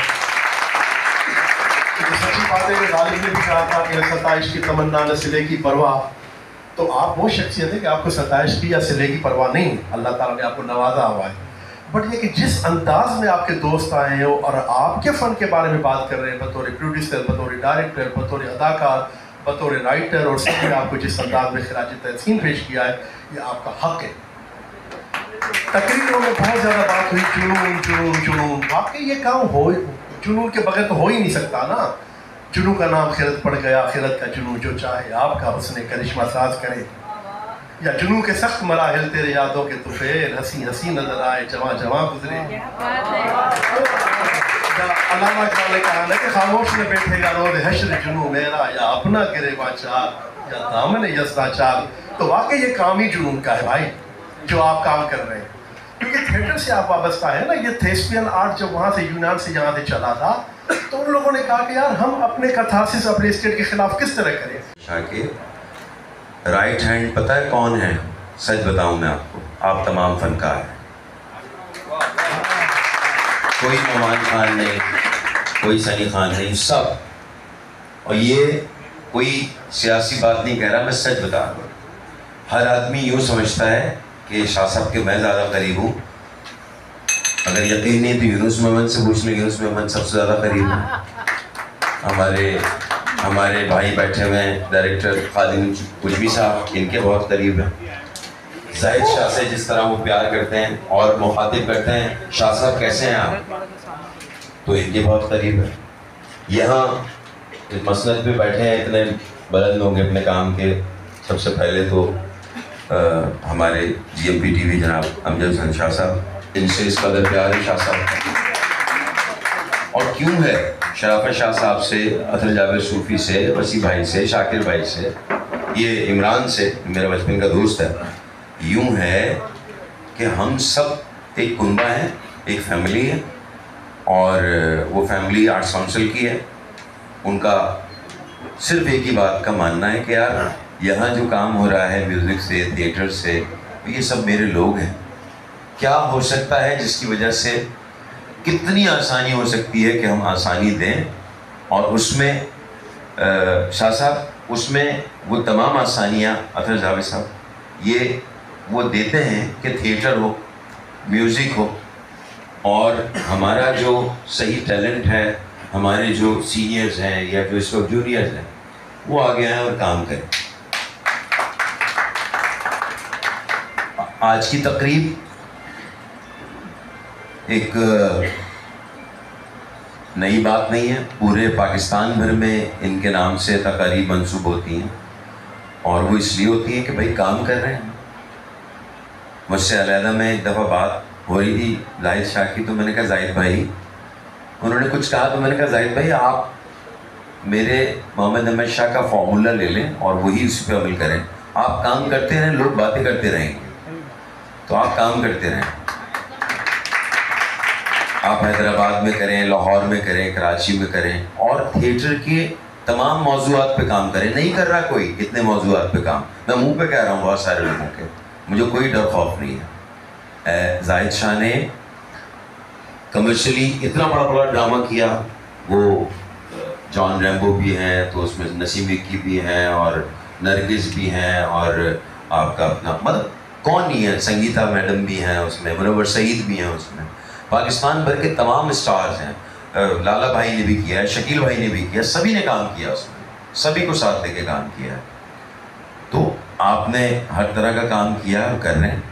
तो सच्ची फातिह में गालिब ने भी कहा था कि सताइश की तमन्ना न सिले की परवाह, तो आप वो शख्सियत है कि आपको सताइश की या सिले की परवाह नहीं, अल्लाह ताला ने आपको नवाजा हुआ है। बट ये कि जिस अंदाज में आपके दोस्त आए हैं और आपके फ़न के बारे में बात कर रहे हैं, बतौर प्रोड्यूसर, बतौर डायरेक्टर, बतौर अदाकार, बतौर राइटर, और सबने आपको जिस अंदाज में खिराज तहसीन पेश किया है, ये आपका हक़ है। तकरीरों में बहुत ज़्यादा बात हुई जुनून जुनून जुनून, वाकई ये काम हो, जुनून के बगैर तो हो ही नहीं सकता ना। जुनून का नाम खिलत पड़ गया, खिलत का जुनून जो चाहे आपका हुस्न करिश्मा साज करे, या जुनून के सख्त मराहिल तेरे यादों के तुफेल हंसी हंसी नजर आए जवां जवां गुजरे। अल्लामा इकबाल ने कहा ना कि खामोश में बैठेगा रोज़ हश्र जुनून मेरा, या अपना गिरेबा चार या दामन यस्दा चार। तो वाकई ये काम ही जुनून का है भाई जो आप काम कर रहे हैं, क्योंकि थिएटर से आप वाबस्ता है ना। ये थेस्पियन आर्ट जब वहाँ से यूनान से यहाँ से चला था, तो उन लोगों ने कहा कि यार हम अपने कथासिस अपने स्टेट के खिलाफ किस तरह करें। शाकिर राइट हैंड पता है कौन है? सच बताऊं मैं आपको, आप तमाम फनकार हैं। कोई नमान खान नहीं, कोई सनी खान नहीं, सब। और ये कोई सियासी बात नहीं कह रहा, मैं सच बता रहा हूँ। हर आदमी यूँ समझता है कि शाह साहब के मैं ज़्यादा करीब हूँ। अगर यकीन नहीं तो यूनुस मेमन से पूछ लें, यूनुस मेमन सबसे ज़्यादा करीब है। हमारे भाई बैठे हुए हैं डायरेक्टर खालिद कुजवी साहब, इनके बहुत करीब हैं। जाहिद शाह से जिस तरह वो प्यार करते हैं और मुखातिब करते हैं, शाह साहब कैसे हैं आप, तो इनके बहुत करीब है। यहाँ इस मसनद पे बैठे हैं इतने बुलंद लोग अपने काम के। सबसे पहले तो हमारे GMP TV जनाब अमजद हसन शाह साहब, इनसे इस कदर प्यार है शाह साहब। और क्यों है शराफत शाह साहब से, अतर जावेद सूफ़ी से, वसी भाई से, शाकिर भाई से, ये इमरान से, मेरा बचपन का दोस्त है। यूँ है कि हम सब एक कुनबा हैं, एक फैमिली है, और वो फैमिली आर्ट्स काउंसिल की है। उनका सिर्फ एक ही बात का मानना है कि यार यहाँ जो काम हो रहा है म्यूज़िक से, थिएटर से, ये सब मेरे लोग हैं। क्या हो सकता है जिसकी वजह से कितनी आसानी हो सकती है कि हम आसानी दें, और उसमें शाह साहब उसमें वो तमाम आसानियाँ अतर जावेद साहब ये वो देते हैं कि थिएटर हो, म्यूज़िक हो, और हमारा जो सही टैलेंट है, हमारे जो सीनियर्स हैं या जो इस वक्त जूनियर्स हैं, वो आगे आएँ और काम करें। आज की तकरीब एक नई बात नहीं है, पूरे पाकिस्तान भर में इनके नाम से तकारीब मंसूब होती हैं, और वो इसलिए होती हैं कि भाई काम कर रहे हैं। मुझसे अलहदा में एक दफ़ा बात हो रही थी जाहिद शाह की, तो मैंने कहा जाहिद भाई, उन्होंने कुछ कहा तो मैंने कहा जाहिद भाई आप मेरे मोहम्मद अहमद शाह का फॉर्मूला ले लें और वही उस पर अमल करें। आप काम करते रहें, लोग बातें करते रहेंगे, तो आप काम करते रहें। आप हैदराबाद में करें, लाहौर में करें, कराची में करें, और थिएटर के तमाम मौज़ूआत पे काम करें। नहीं कर रहा कोई इतने मौज़ूआत पे काम, मैं मुंह पे कह रहा हूँ बहुत सारे लोगों के, मुझे कोई डर खौफ नहीं है। जाहिद शाह ने कमर्शियली इतना बड़ा ड्रामा किया, वो जॉन रैम्बो भी हैं, तो उसमें नसीम विक्की भी हैं, और नरगिस भी हैं, और आपका अपना मतलब कौन नहीं है, संगीता मैडम भी हैं उसमें, मुनव्वर सईद भी हैं उसमें, पाकिस्तान भर के तमाम स्टार्स हैं। लाला भाई ने भी किया है, शकील भाई ने भी किया, सभी ने काम किया उसमें, सभी को साथ लेके काम किया है। तो आपने हर तरह का काम किया और कर रहे हैं,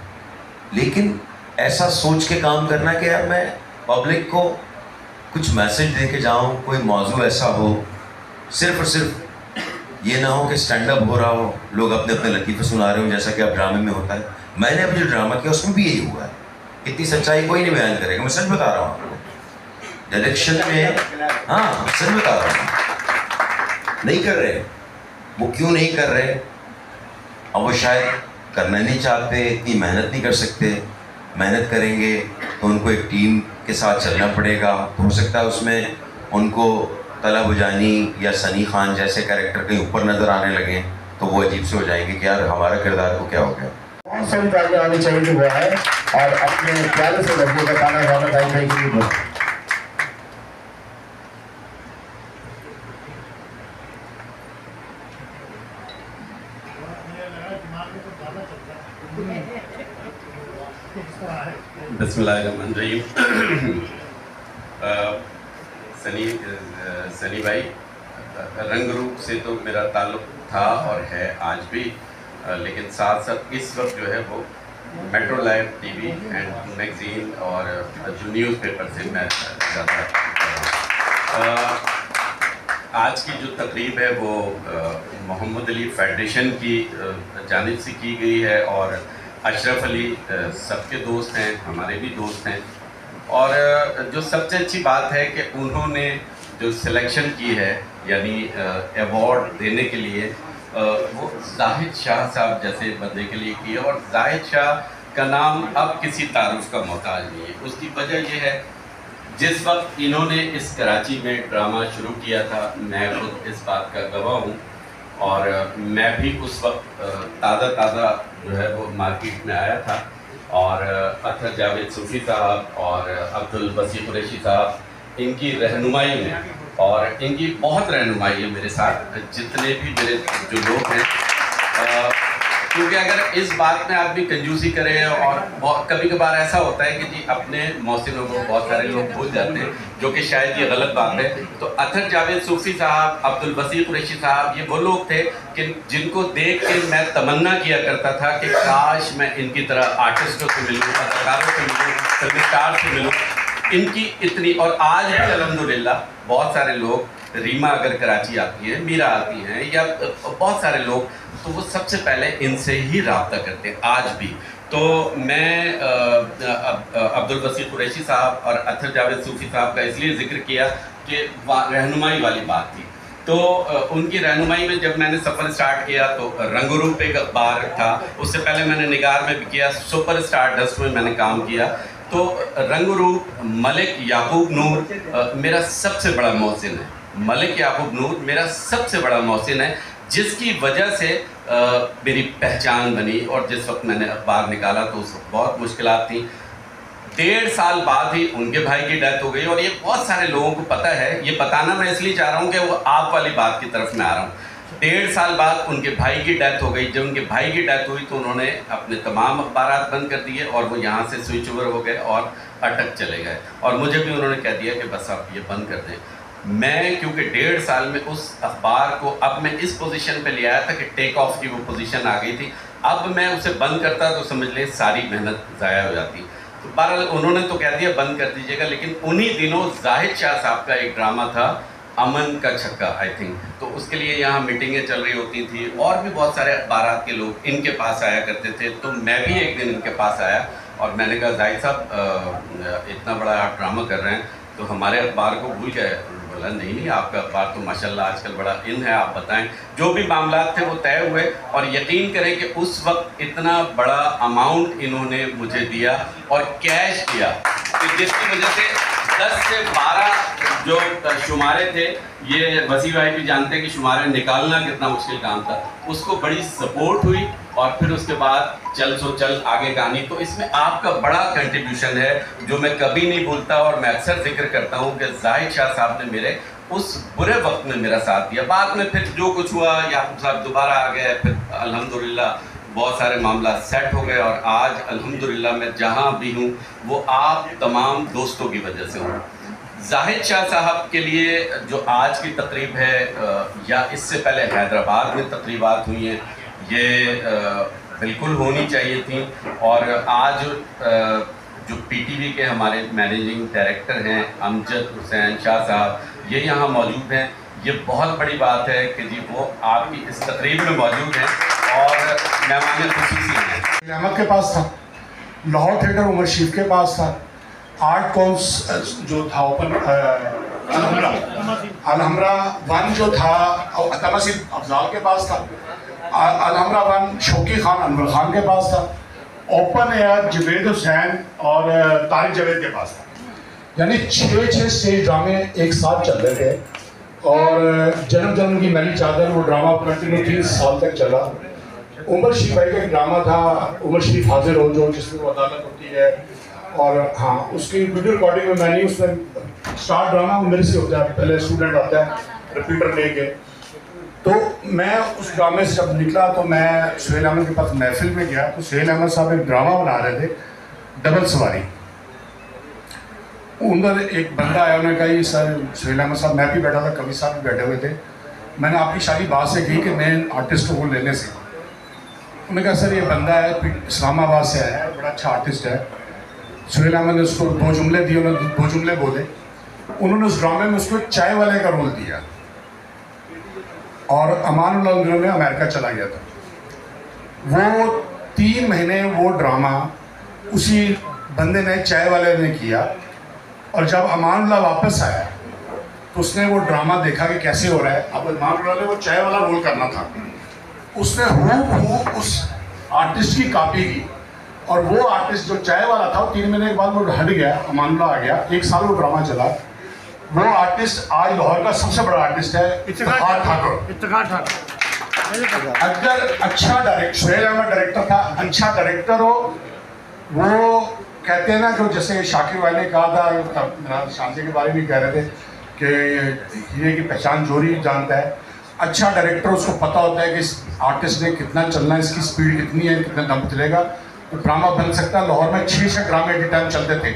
लेकिन ऐसा सोच के काम करना कि यार मैं पब्लिक को कुछ मैसेज दे के जाऊँ, कोई मौजू ऐसा हो, सिर्फ और सिर्फ ये ना हो कि स्टैंड अप हो रहा हो, लोग अपने अपने लतीफ़े सुना रहे हो, जैसा कि अब ड्रामे में होता है। मैंने अभी जो ड्रामा किया उसमें भी यही हुआ है। इतनी सच्चाई कोई नहीं बयान करेगा, मैं सच बता रहा हूँ आपको। इलेक्शन में, हाँ सच बता रहा हूँ, नहीं कर रहे। वो क्यों नहीं कर रहे? अब वो शायद करना नहीं चाहते, इतनी मेहनत नहीं कर सकते। मेहनत करेंगे तो उनको एक टीम के साथ चलना पड़ेगा, तो हो सकता है उसमें उनको तला बुजानी या सनी खान जैसे कैरेक्टर कहीं ऊपर नज़र आने लगे, तो वो अजीब से हो जाएंगे कि यार हमारा किरदार को क्या हो गया। कौन सा भी आगे आनी चाहिए जो वो है, और अपने प्यारे से लड़के का गाना गाना गाई भाई के लिए। बिस्मिल्लाहिर्रहमानिर्रहीम। सनी भाई, रंग रूप से तो मेरा ताल्लुक़ था और है आज भी, लेकिन साथ साथ इस वक्त जो है वो metro live TV and magazine और जो न्यूज़पेपर से मैं ज़्यादा आज की जो तकरीब है वो मोहम्मद अली फेडरेशन की जानिब से की गई है और अशरफ अली सबके दोस्त हैं, हमारे भी दोस्त हैं। और जो सबसे अच्छी बात है कि उन्होंने जो सिलेक्शन की है यानी अवार्ड देने के लिए वो जाहिद शाह साहब जैसे बंदे के लिए की है। और जाहिद शाह का नाम अब किसी तारुफ का मोहताज नहीं है। उसकी वजह यह है, जिस वक्त इन्होंने इस कराची में ड्रामा शुरू किया था, मैं खुद इस बात का गवाह हूँ और मैं भी उस वक्त ताज़ा जो है वो मार्केट में आया था। और अतर जावेद सूफ़ी साहब और अब्दुल बसी कुरैशी साहब, इनकी रहनुमाई में और इनकी बहुत रहनुमाई है मेरे साथ, जितने भी मेरे जो लोग हैं। क्योंकि अगर इस बात में आप भी कंजूसी करें और कभी कभार ऐसा होता है कि जी अपने मौसिनों को बहुत सारे लोग भूल जाते हैं, जो कि शायद ये गलत बात है। तो अतर जावेद सूफ़ी साहब, अब्दुल बसी कुरैशी साहब, ये वो लोग थे कि जिनको देख के मैं तमन्ना किया करता था कि काश मैं इनकी तरह आर्टिस्टों से मिलूँ, अदाकारों से मिलूँ, फिल्म स्टार से मिलूँ। इनकी इतनी, और आज भी अल्हम्दुलिल्लाह बहुत सारे लोग, रीमा अगर कराची आती है, मीरा आती हैं, या बहुत सारे लोग, तो वो सबसे पहले इनसे ही रब्ता करते हैं आज भी। तो मैं अब्दुल बसी कुरैशी साहब और अतर जावेद सूफ़ी साहब का इसलिए जिक्र किया कि रहनुमाई वाली बात थी। तो उनकी रहनुमाई में जब मैंने सफ़र स्टार्ट किया तो रंगरूप एक अखबार था, उससे पहले मैंने निगार में भी किया, सुपर स्टार डस्ट में मैंने काम किया। तो रंगरूप, मलिक याकूब नूर मेरा सबसे बड़ा मोहसिन है, मलिक याकूब नूर मेरा सबसे बड़ा मोहसिन है, जिसकी वजह से मेरी पहचान बनी। और जिस वक्त मैंने अखबार निकाला तो उस वक्त बहुत मुश्किलात थी। 1.5 साल बाद ही उनके भाई की डेथ हो गई, और ये बहुत सारे लोगों को पता है। ये बताना मैं इसलिए चाह रहा हूँ कि वो आप वाली बात की तरफ मैं आ रहा हूँ। 1.5 साल बाद उनके भाई की डेथ हो गई। जब उनके भाई की डेथ हुई तो उन्होंने अपने तमाम अखबार बंद कर दिए और वो यहाँ से स्विच ओवर हो गए और अटक चले गए। और मुझे भी उन्होंने कह दिया कि बस आप ये बंद कर दें। मैं क्योंकि 1.5 साल में उस अखबार को अब मैं इस पोजीशन पे ले आया था कि टेक ऑफ की वो पोजीशन आ गई थी। अब मैं उसे बंद करता तो समझ लें सारी मेहनत ज़ाया हो जाती। तो बहरहाल उन्होंने तो कह दिया बंद कर दीजिएगा, लेकिन उन्हीं दिनों जाहिद शाह साहब का एक ड्रामा था अमन का छक्का, आई थिंक, तो उसके लिए यहाँ मीटिंगें चल रही होती थी और भी बहुत सारे अखबारात के लोग इनके पास आया करते थे। तो मैं भी एक दिन इनके पास आया और मैंने कहा जाहिद साहब इतना बड़ा आप ड्रामा कर रहे हैं तो हमारे अखबार को भूल गए। बोला नहीं, आपका अखबार तो माशाल्लाह आजकल बड़ा इन है, आप बताएं। जो भी मामला थे वो तय हुए और यकीन करें कि उस वक्त इतना बड़ा अमाउंट इन्होंने मुझे दिया और कैश दिया कि जिसकी वजह से 10 से 12 जो शुमारे थे, ये वसी भाई भी जानते हैं कि शुमारे निकालना कितना मुश्किल काम था, उसको बड़ी सपोर्ट हुई और फिर उसके बाद चल सो चल आगे कहानी। तो इसमें आपका बड़ा कंट्रीब्यूशन है जो मैं कभी नहीं भूलता और मैं अक्सर जिक्र करता हूँ कि जाहिद शाह साहब ने मेरे उस बुरे वक्त में मेरा साथ दिया। बाद में फिर जो कुछ हुआ, याकूब साहब दोबारा आ गए, फिर अल्हम्दुलिल्लाह बहुत सारे मामला सेट हो गए और आज अल्हम्दुलिल्लाह मैं जहाँ भी हूँ वो आप तमाम दोस्तों की वजह से हूँ। जाहिद शाह साहब के लिए जो आज की तकरीब है या इससे पहले हैदराबाद में तकरीबात हुई हैं, ये बिल्कुल होनी चाहिए थी। और आज जो पीटीवी के हमारे मैनेजिंग डायरेक्टर हैं अमजद हुसैन शाह साहब, ये यहाँ मौजूद हैं। ये बहुत बड़ी बात है कि जी वो आपकी इस तकरीब में मौजूद हैं और मेहमान खुसूसी हैं। अहमद के पास था, लाहौर थिएटर उमर शरीफ के पास था, आर्ट कॉम्स जो था ओपन अलहमरा 1 जो था तमसीद अफजाल के पास था, अलहमरा 1 शौकी खान अनवर खान के पास था, ओपन एयर जवेद हुसैन और तारिक जावेद के पास था। यानी 6 स्टेज ड्रामे एक साथ चल रहे थे और जन्म जन्म की मैली चादर वो ड्रामा कंटिन्यू 3 साल तक चला। उमर शरीफ भाई का एक ड्रामा था उमर शरीफ हाजिर हो, जो जिसमें वो अदालत होती है और हाँ उसकी वीडियो रिकॉर्डिंग में मैंने उसमें स्टार ड्रामा मेरे से होता है, पहले स्टूडेंट आता है रिपीटर लेके, तो मैं उस ड्रामे से जब निकला तो मैं सुहेल अहमद के पास महफिल में गया, तो सुहेल अहमद साहब एक ड्रामा बना रहे थे, डबल सवारी। उधर एक बंदा आया, उन्होंने कहा ये सर सुहेल अहमद साहब, मैं भी बैठा था, कवि साहब भी बैठे हुए थे, मैंने आपकी शादी बात से की कि मैं आर्टिस्ट को लेने से। उन्होंने कहा सर ये बंदा है, इस्लामाबाद से आया है, बड़ा अच्छा आर्टिस्ट है। सुहेल अहमद ने उसको 2 जुमले दिए, उन्होंने 2 जुमले बोले, उन्होंने उस ड्रामे में उसको चाय वाले का रोल दिया और अमानुल्लाह में अमेरिका चला गया था। वो 3 महीने वो ड्रामा उसी बंदे ने, चाय वाले ने किया, और जब अमानुल्लाह वापस आया तो उसने वो ड्रामा देखा कि कैसे हो रहा है। अब अमानुल्लाह ने वो चाय वाला रोल करना था, उसने हूबहू उस आर्टिस्ट की कॉपी की, और वो आर्टिस्ट जो चाय वाला था वो 3 महीने के बाद वो हट गया, अमानुल्लाह आ गया, 1 साल वो ड्रामा चला। वो आर्टिस्ट आज लाहौर का सबसे बड़ा आर्टिस्ट है, इफ्तिखार ठाकुर। अगर अच्छा डायरेक्टर, सुहेल अहमद डायरेक्टर था, अच्छा डायरेक्टर हो, वो कहते हैं ना कि जैसे शाकिर भाई ने कहा था, शांति के बारे में कह रहे थे कि हीरे की पहचान जोरी जानता है। अच्छा डायरेक्टर, उसको पता होता है कि इस आर्टिस्ट ने कितना चलना है, इसकी स्पीड कितनी है, कितना दम चलेगा, तो ड्रामा बन सकता है। लाहौर में 6 ड्रामे एट टाइम चलते थे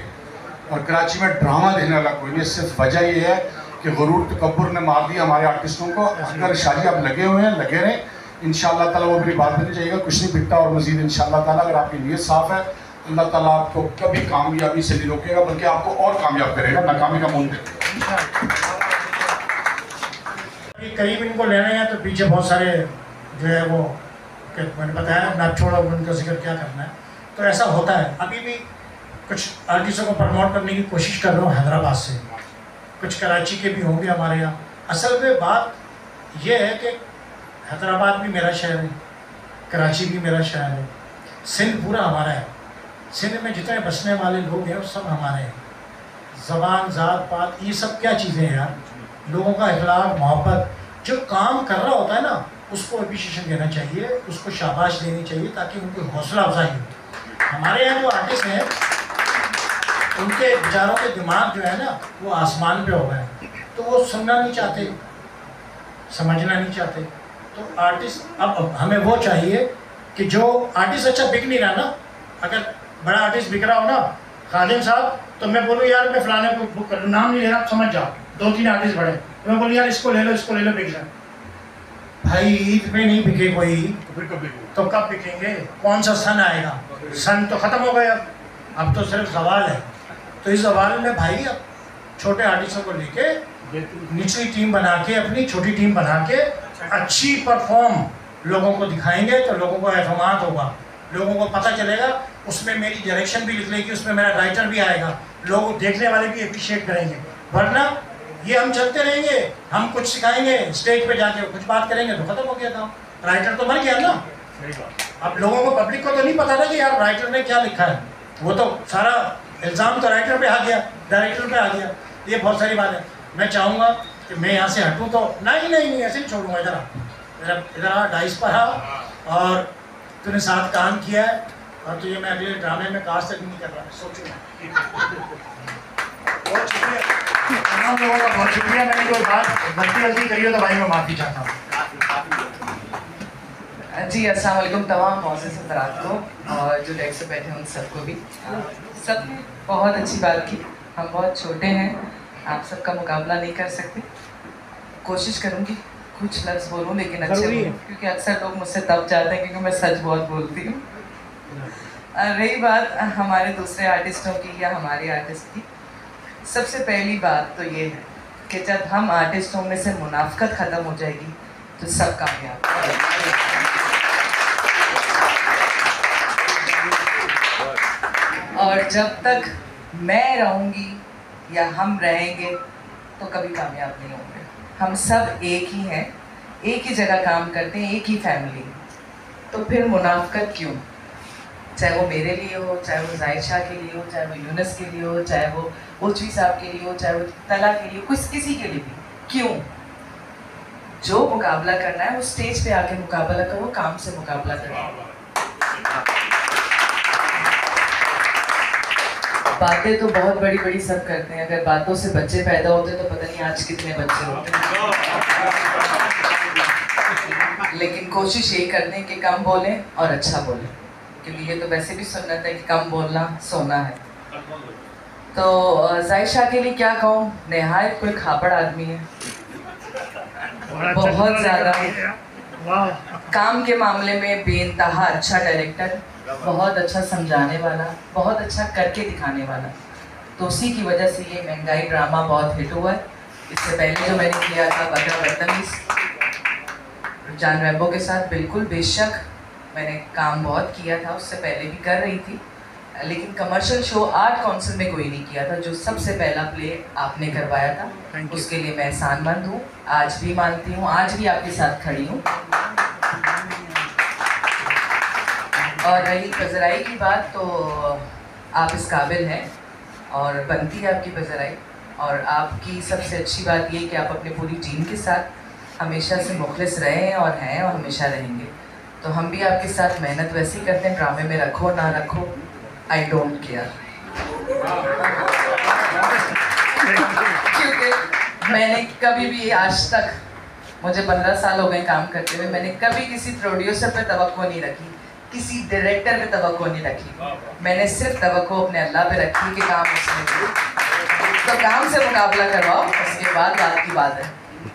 और कराची में ड्रामा देने वाला कोई नहीं। सिर्फ वजह ये है कि गुरूर तकब्बुर ने मार दिया हमारे आर्टिस्टों को। अगर शादी आप लगे हुए हैं, लगे रहें, इंशाअल्लाह ताला वो मेरी बात नहीं चाहिएगा, कुछ नहीं बिकता, और मज़ीद इंशाअल्लाह ताला अगर आपकी नीयत साफ़ है, अल्लाह ताला आपको कभी कामयाबी से नहीं रोकेगा, बल्कि आपको और कामयाब करेगा, नाकामी का मुंह देगा। करीब इनको लेना है तो पीछे बहुत सारे जो है वो मैंने बताया, मैं छोड़ा उनका जिक्र क्या करना है, तो ऐसा होता है। अभी भी कुछ आर्टिस्टों को प्रमोट करने की कोशिश कर रहा हूँ हैदराबाद से, कुछ कराची के भी होंगे हमारे यहाँ। असल में बात यह है कि हैदराबाद भी मेरा शहर है, कराची भी मेरा शहर है, सिंध पूरा हमारा है। सिंध में जितने बसने वाले लोग हैं वो सब हमारे हैं। ज़बान, ज़ात, पात, ये सब क्या चीज़ें हैं यार, लोगों का इखलाक, मोहब्बत। जो काम कर रहा होता है ना, उसको अप्रिशिएशन देना चाहिए, उसको शाबाश देनी चाहिए, ताकि उनकी हौसला अफजाई हो। हमारे यहाँ जो आर्टिस्ट हैं, उनके बेचारों के दिमाग जो है ना वो आसमान पे हो गए, तो वो सुनना नहीं चाहते, समझना नहीं चाहते। तो आर्टिस्ट, अब हमें वो चाहिए कि जो आर्टिस्ट अच्छा बिक नहीं रहा ना, अगर बड़ा आर्टिस्ट बिक रहा हो ना, खादिम साहब, तो मैं बोलूँ यार मैं फलाने को बुक कर, नाम नहीं लेना, समझ जाओ, 2-3 आर्टिस्ट बड़े, तो मैं बोलूँ यार इसको ले लो, इसको ले लो, बिक जाए। भाई ईद पे नहीं बिके कोई, तो कब बिकेंगे? कौन सा सन आएगा? सन तो ख़त्म हो गया, अब तो सिर्फ सवाल है। तो इस सवाल में भाई अब छोटे आर्टिस्टों को लेके निचली टीम बना के, अपनी छोटी टीम बना के अच्छी परफॉर्म लोगों को दिखाएंगे, तो लोगों को एतमाद होगा, लोगों को पता चलेगा, उसमें मेरी डायरेक्शन भी निकलेगी, उसमें मेरा राइटर भी आएगा, लोग देखने वाले भी अप्रिशिएट करेंगे। वरना ये हम चलते रहेंगे, हम कुछ सिखाएंगे, स्टेज पे जाके कुछ बात करेंगे तो खत्म हो गया था, राइटर तो मर गया ना। अब लोगों को, पब्लिक को तो नहीं पता था कि यार राइटर ने क्या लिखा है, वो तो सारा इल्ज़ाम तो राइटर पे आ गया, डायरेक्टर पे आ गया। ये बहुत सारी बात है। मैं चाहूँगा कि मैं यहाँ से हटूँ तो नहीं ऐसे नहीं छोड़ूंगा। इधर आ, डाइस पर आ, और तूने साथ काम किया है, और तुझे मैं अगले ड्रामे में कास्ट तक नहीं कर रहा, सोचूंगा। बहुत शुक्रिया तमाम लोगों का, बहुत शुक्रिया। मैंने कोई बात गलती करी हो तो भाई मैं माफ़ी चाहता हूँ। जी अस्सलाम वालेकुम तमाम मौजूद हज़रात को, और जो डेस्क से बैठे हैं उन सबको भी। सब बहुत अच्छी बात की। हम बहुत छोटे हैं, आप सबका मुकाबला नहीं कर सकते। कोशिश करूँगी कुछ लफ्ज़ बोलूँ, लेकिन अच्छे बोलूँ, क्योंकि अक्सर लोग मुझसे दब जाते हैं क्योंकि मैं सच बहुत बोलती हूँ। रही बात हमारे दूसरे आर्टिस्टों की या हमारे आर्टिस्ट की, सबसे पहली बात तो ये है कि जब हम आर्टिस्टों में से मुनाफकत ख़त्म हो जाएगी तो सब कामयाब। और जब तक मैं रहूँगी या हम रहेंगे तो कभी कामयाब नहीं होंगे। हम सब एक ही हैं, एक ही जगह काम करते हैं, एक ही फैमिली, तो फिर मुनाफकत क्यों? चाहे वो मेरे लिए हो, चाहे वो जाहिद शाह के लिए हो, चाहे वो यूनुस के लिए हो, चाहे वो उचवी साहब के लिए हो, चाहे वो तला के लिए हो, किसी के लिए भी। क्यों? जो मुकाबला करना है वो स्टेज पे आके मुकाबला करो, काम से मुकाबला करो। बातें तो बहुत बड़ी बड़ी सब करते हैं, अगर बातों से बच्चे पैदा होते तो पता नहीं आज कितने बच्चे होते हैं। लेकिन कोशिश यही करते हैं कि कम बोलें और अच्छा बोलें, क्योंकि ये तो वैसे भी सुन्नत है कि कम बोलना सोना है। तो जायशा के लिए क्या कहूँ, नहायत कोई खापड़ आदमी है, बहुत ज़्यादा काम के मामले में बेइंतहा अच्छा डायरेक्टर, बहुत अच्छा समझाने वाला, बहुत अच्छा करके दिखाने वाला। तो उसी की वजह से ये महंगाई ड्रामा बहुत हिट हुआ है। इससे पहले जो मैंने किया था बकरा बदतमीज़ जान रैम्बो के साथ, बिल्कुल बेशक मैंने काम बहुत किया था, उससे पहले भी कर रही थी, लेकिन कमर्शियल शो आर्ट काउंसिल में कोई नहीं किया था। जो सबसे पहला प्ले आपने करवाया था, उसके लिए मैं एहसानमंद हूँ, आज भी मानती हूँ, आज भी आपके साथ खड़ी हूँ। और रही पजराई की बात, तो आप इस काबिल हैं और बनती है आपकी पजराई। और आपकी सबसे अच्छी बात ये कि आप अपनी पूरी टीम के साथ हमेशा से मुखलिस रहे हैं और हैं और हमेशा रहेंगे। तो हम भी आपके साथ मेहनत वैसे ही करते हैं, ड्रामे में रखो ना रखो, आई डोंट केयर। क्योंकि मैंने कभी भी आज तक, मुझे 15 साल हो गए काम करते हुए, मैंने कभी किसी प्रोड्यूसर पे तवक्को नहीं रखी, किसी डायरेक्टर पे तवक्को नहीं रखी। मैंने सिर्फ तवक्को अपने अल्लाह पे रखी कि काम उसने किया, तो काम से मुकाबला करवाओ, उसके बाद बात की बात है।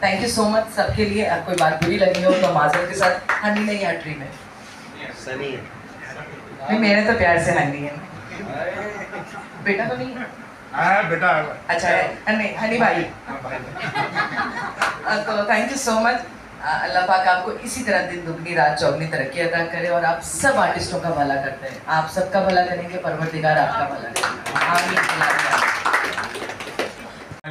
थैंक यू सो मच सबके लिए। अब कोई बात बुरी लगी हो तो माजरत के साथ। हनी नहीं है ट्री में, नहीं मेरे तो प्यार से हनी है, बेटा तो नहीं है, बेटा अच्छा है नहीं हनी भाई। तो थैंक यू सो मच। अल्लाह पाक आपको इसी तरह दिन दुगनी रात चौगनी तरक्की अता करे और आप सब आर्टिस्टों का भला करते हैं। आप सबका भला करेंगे, परवरदिगार आपका भला करेंगे, आमीन।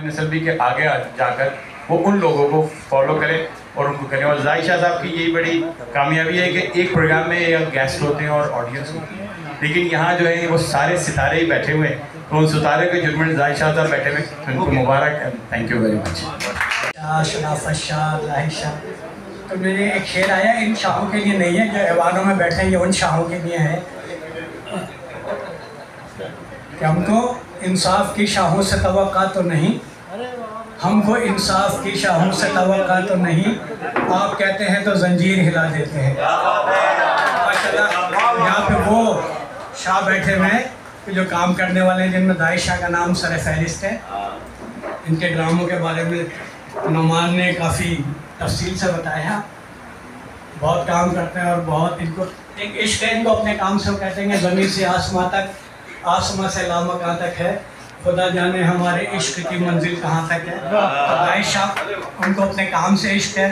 नस्ल के आगे जाकर वो उन लोगों को फॉलो करें और उनको करें। और जायशा साहब की यही बड़ी कामयाबी है कि एक प्रोग्राम में गेस्ट होते हैं और ऑडियंस होती है, लेकिन यहाँ जो है वो सारे सितारे ही बैठे हुए हैं, तो उन सितारे के जुर्मन जायशा साहब बैठे हुए, उनको मुबारक, थैंक यू वेरी मच। तो मेरे एक शेर आया, इन शाहों के लिए नहीं है जो ऐवानों में बैठे, ये उन शाहों के लिए है कि हमको इंसाफ की शाहों से तवक्का तो नहीं, हमको इंसाफ की शाहों से तवक्का तो नहीं, आप कहते हैं तो जंजीर हिला देते हैं। माशाल्लाह यहाँ पे वो शाह बैठे हुए हैं जो काम करने वाले हैं, जिनमें दाइशा का नाम सर फहरिस्त है। इनके ड्रामों के बारे में नुमान ने काफ़ी तफसील से बताया, बहुत काम करते हैं और बहुत इनको एक इश्क है इनको अपने काम से। वो कहते हैं ज़मीन से आसमां तक, आसमां से लामकां तक है, खुदा जाने हमारे इश्क की मंजिल कहाँ तक है। दाइशा उनको अपने काम से इश्क है,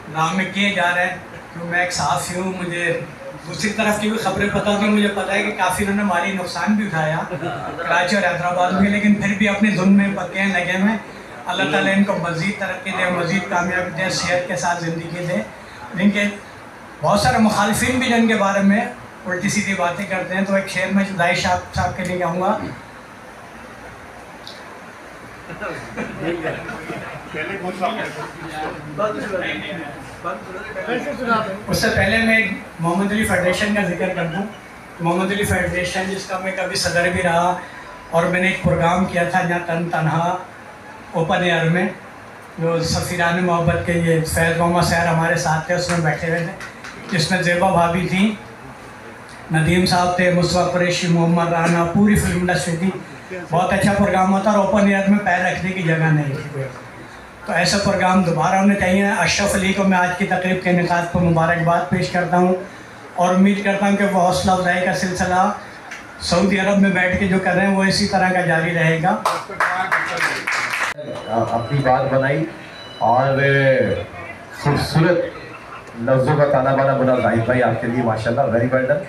ड्रामे किए जा रहे हैं। तो मैं एक साफ़ी हूँ, मुझे दूसरी तरफ की भी खबरें पता थी, मुझे पता है कि काफ़ी इन्होंने माली नुकसान भी उठाया कराची और हैदराबाद में, लेकिन फिर भी अपनी धुन में पक्के हैं, लगे हुए। अल्लाह ताला इनको मज़ीद तरक्की दे, मज़ीद कामयाबी दे, सेहत के साथ ज़िंदगी दे। जिनके बहुत सारे मुखालिफिन भी जिनके बारे में उल्टी सीधी बातें करते हैं, तो एक शेर में दाइशा साहब के लिए कहूँगा, उससे पहले मैं मोहम्मद अली फेडरेशन का जिक्र कर दूँ। मोहम्मद अली फेडरेशन जिसका मैं कभी सदर भी रहा और मैंने एक प्रोग्राम किया था यहाँ तनहा ओपन एयर में, जो सफ़ीरान मोहब्बत के ये फैज़ मोहम्मद सैर हमारे साथ थे, उसमें बैठे हुए थे, जिसमें ज़ेबा भाभी थी, नदीम साहब थे, मुस्तफ़ा कुरैशी, मोहम्मद राना, पूरी फिल्म इंडस्ट्री थी। बहुत अच्छा प्रोग्राम होता और ओपन एयर में पैर रखने की जगह नहीं थी, तो ऐसा प्रोग्राम दोबारा होने चाहिए। अशरफ अली को मैं आज की तकरीब के इनेकाद पर मुबारकबाद पेश करता हूँ और उम्मीद करता हूँ कि वो हौसला अफजाई का सिलसिला सऊदी अरब में बैठ के जो कर रहे हैं वो इसी तरह का जारी रहेगा। अपनी बात बनाई और खूबसूरत लफ्ज़ों का ताना बाना बुना जाहिद भाई, आपके लिए माशाल्लाह वेरी वेल डन।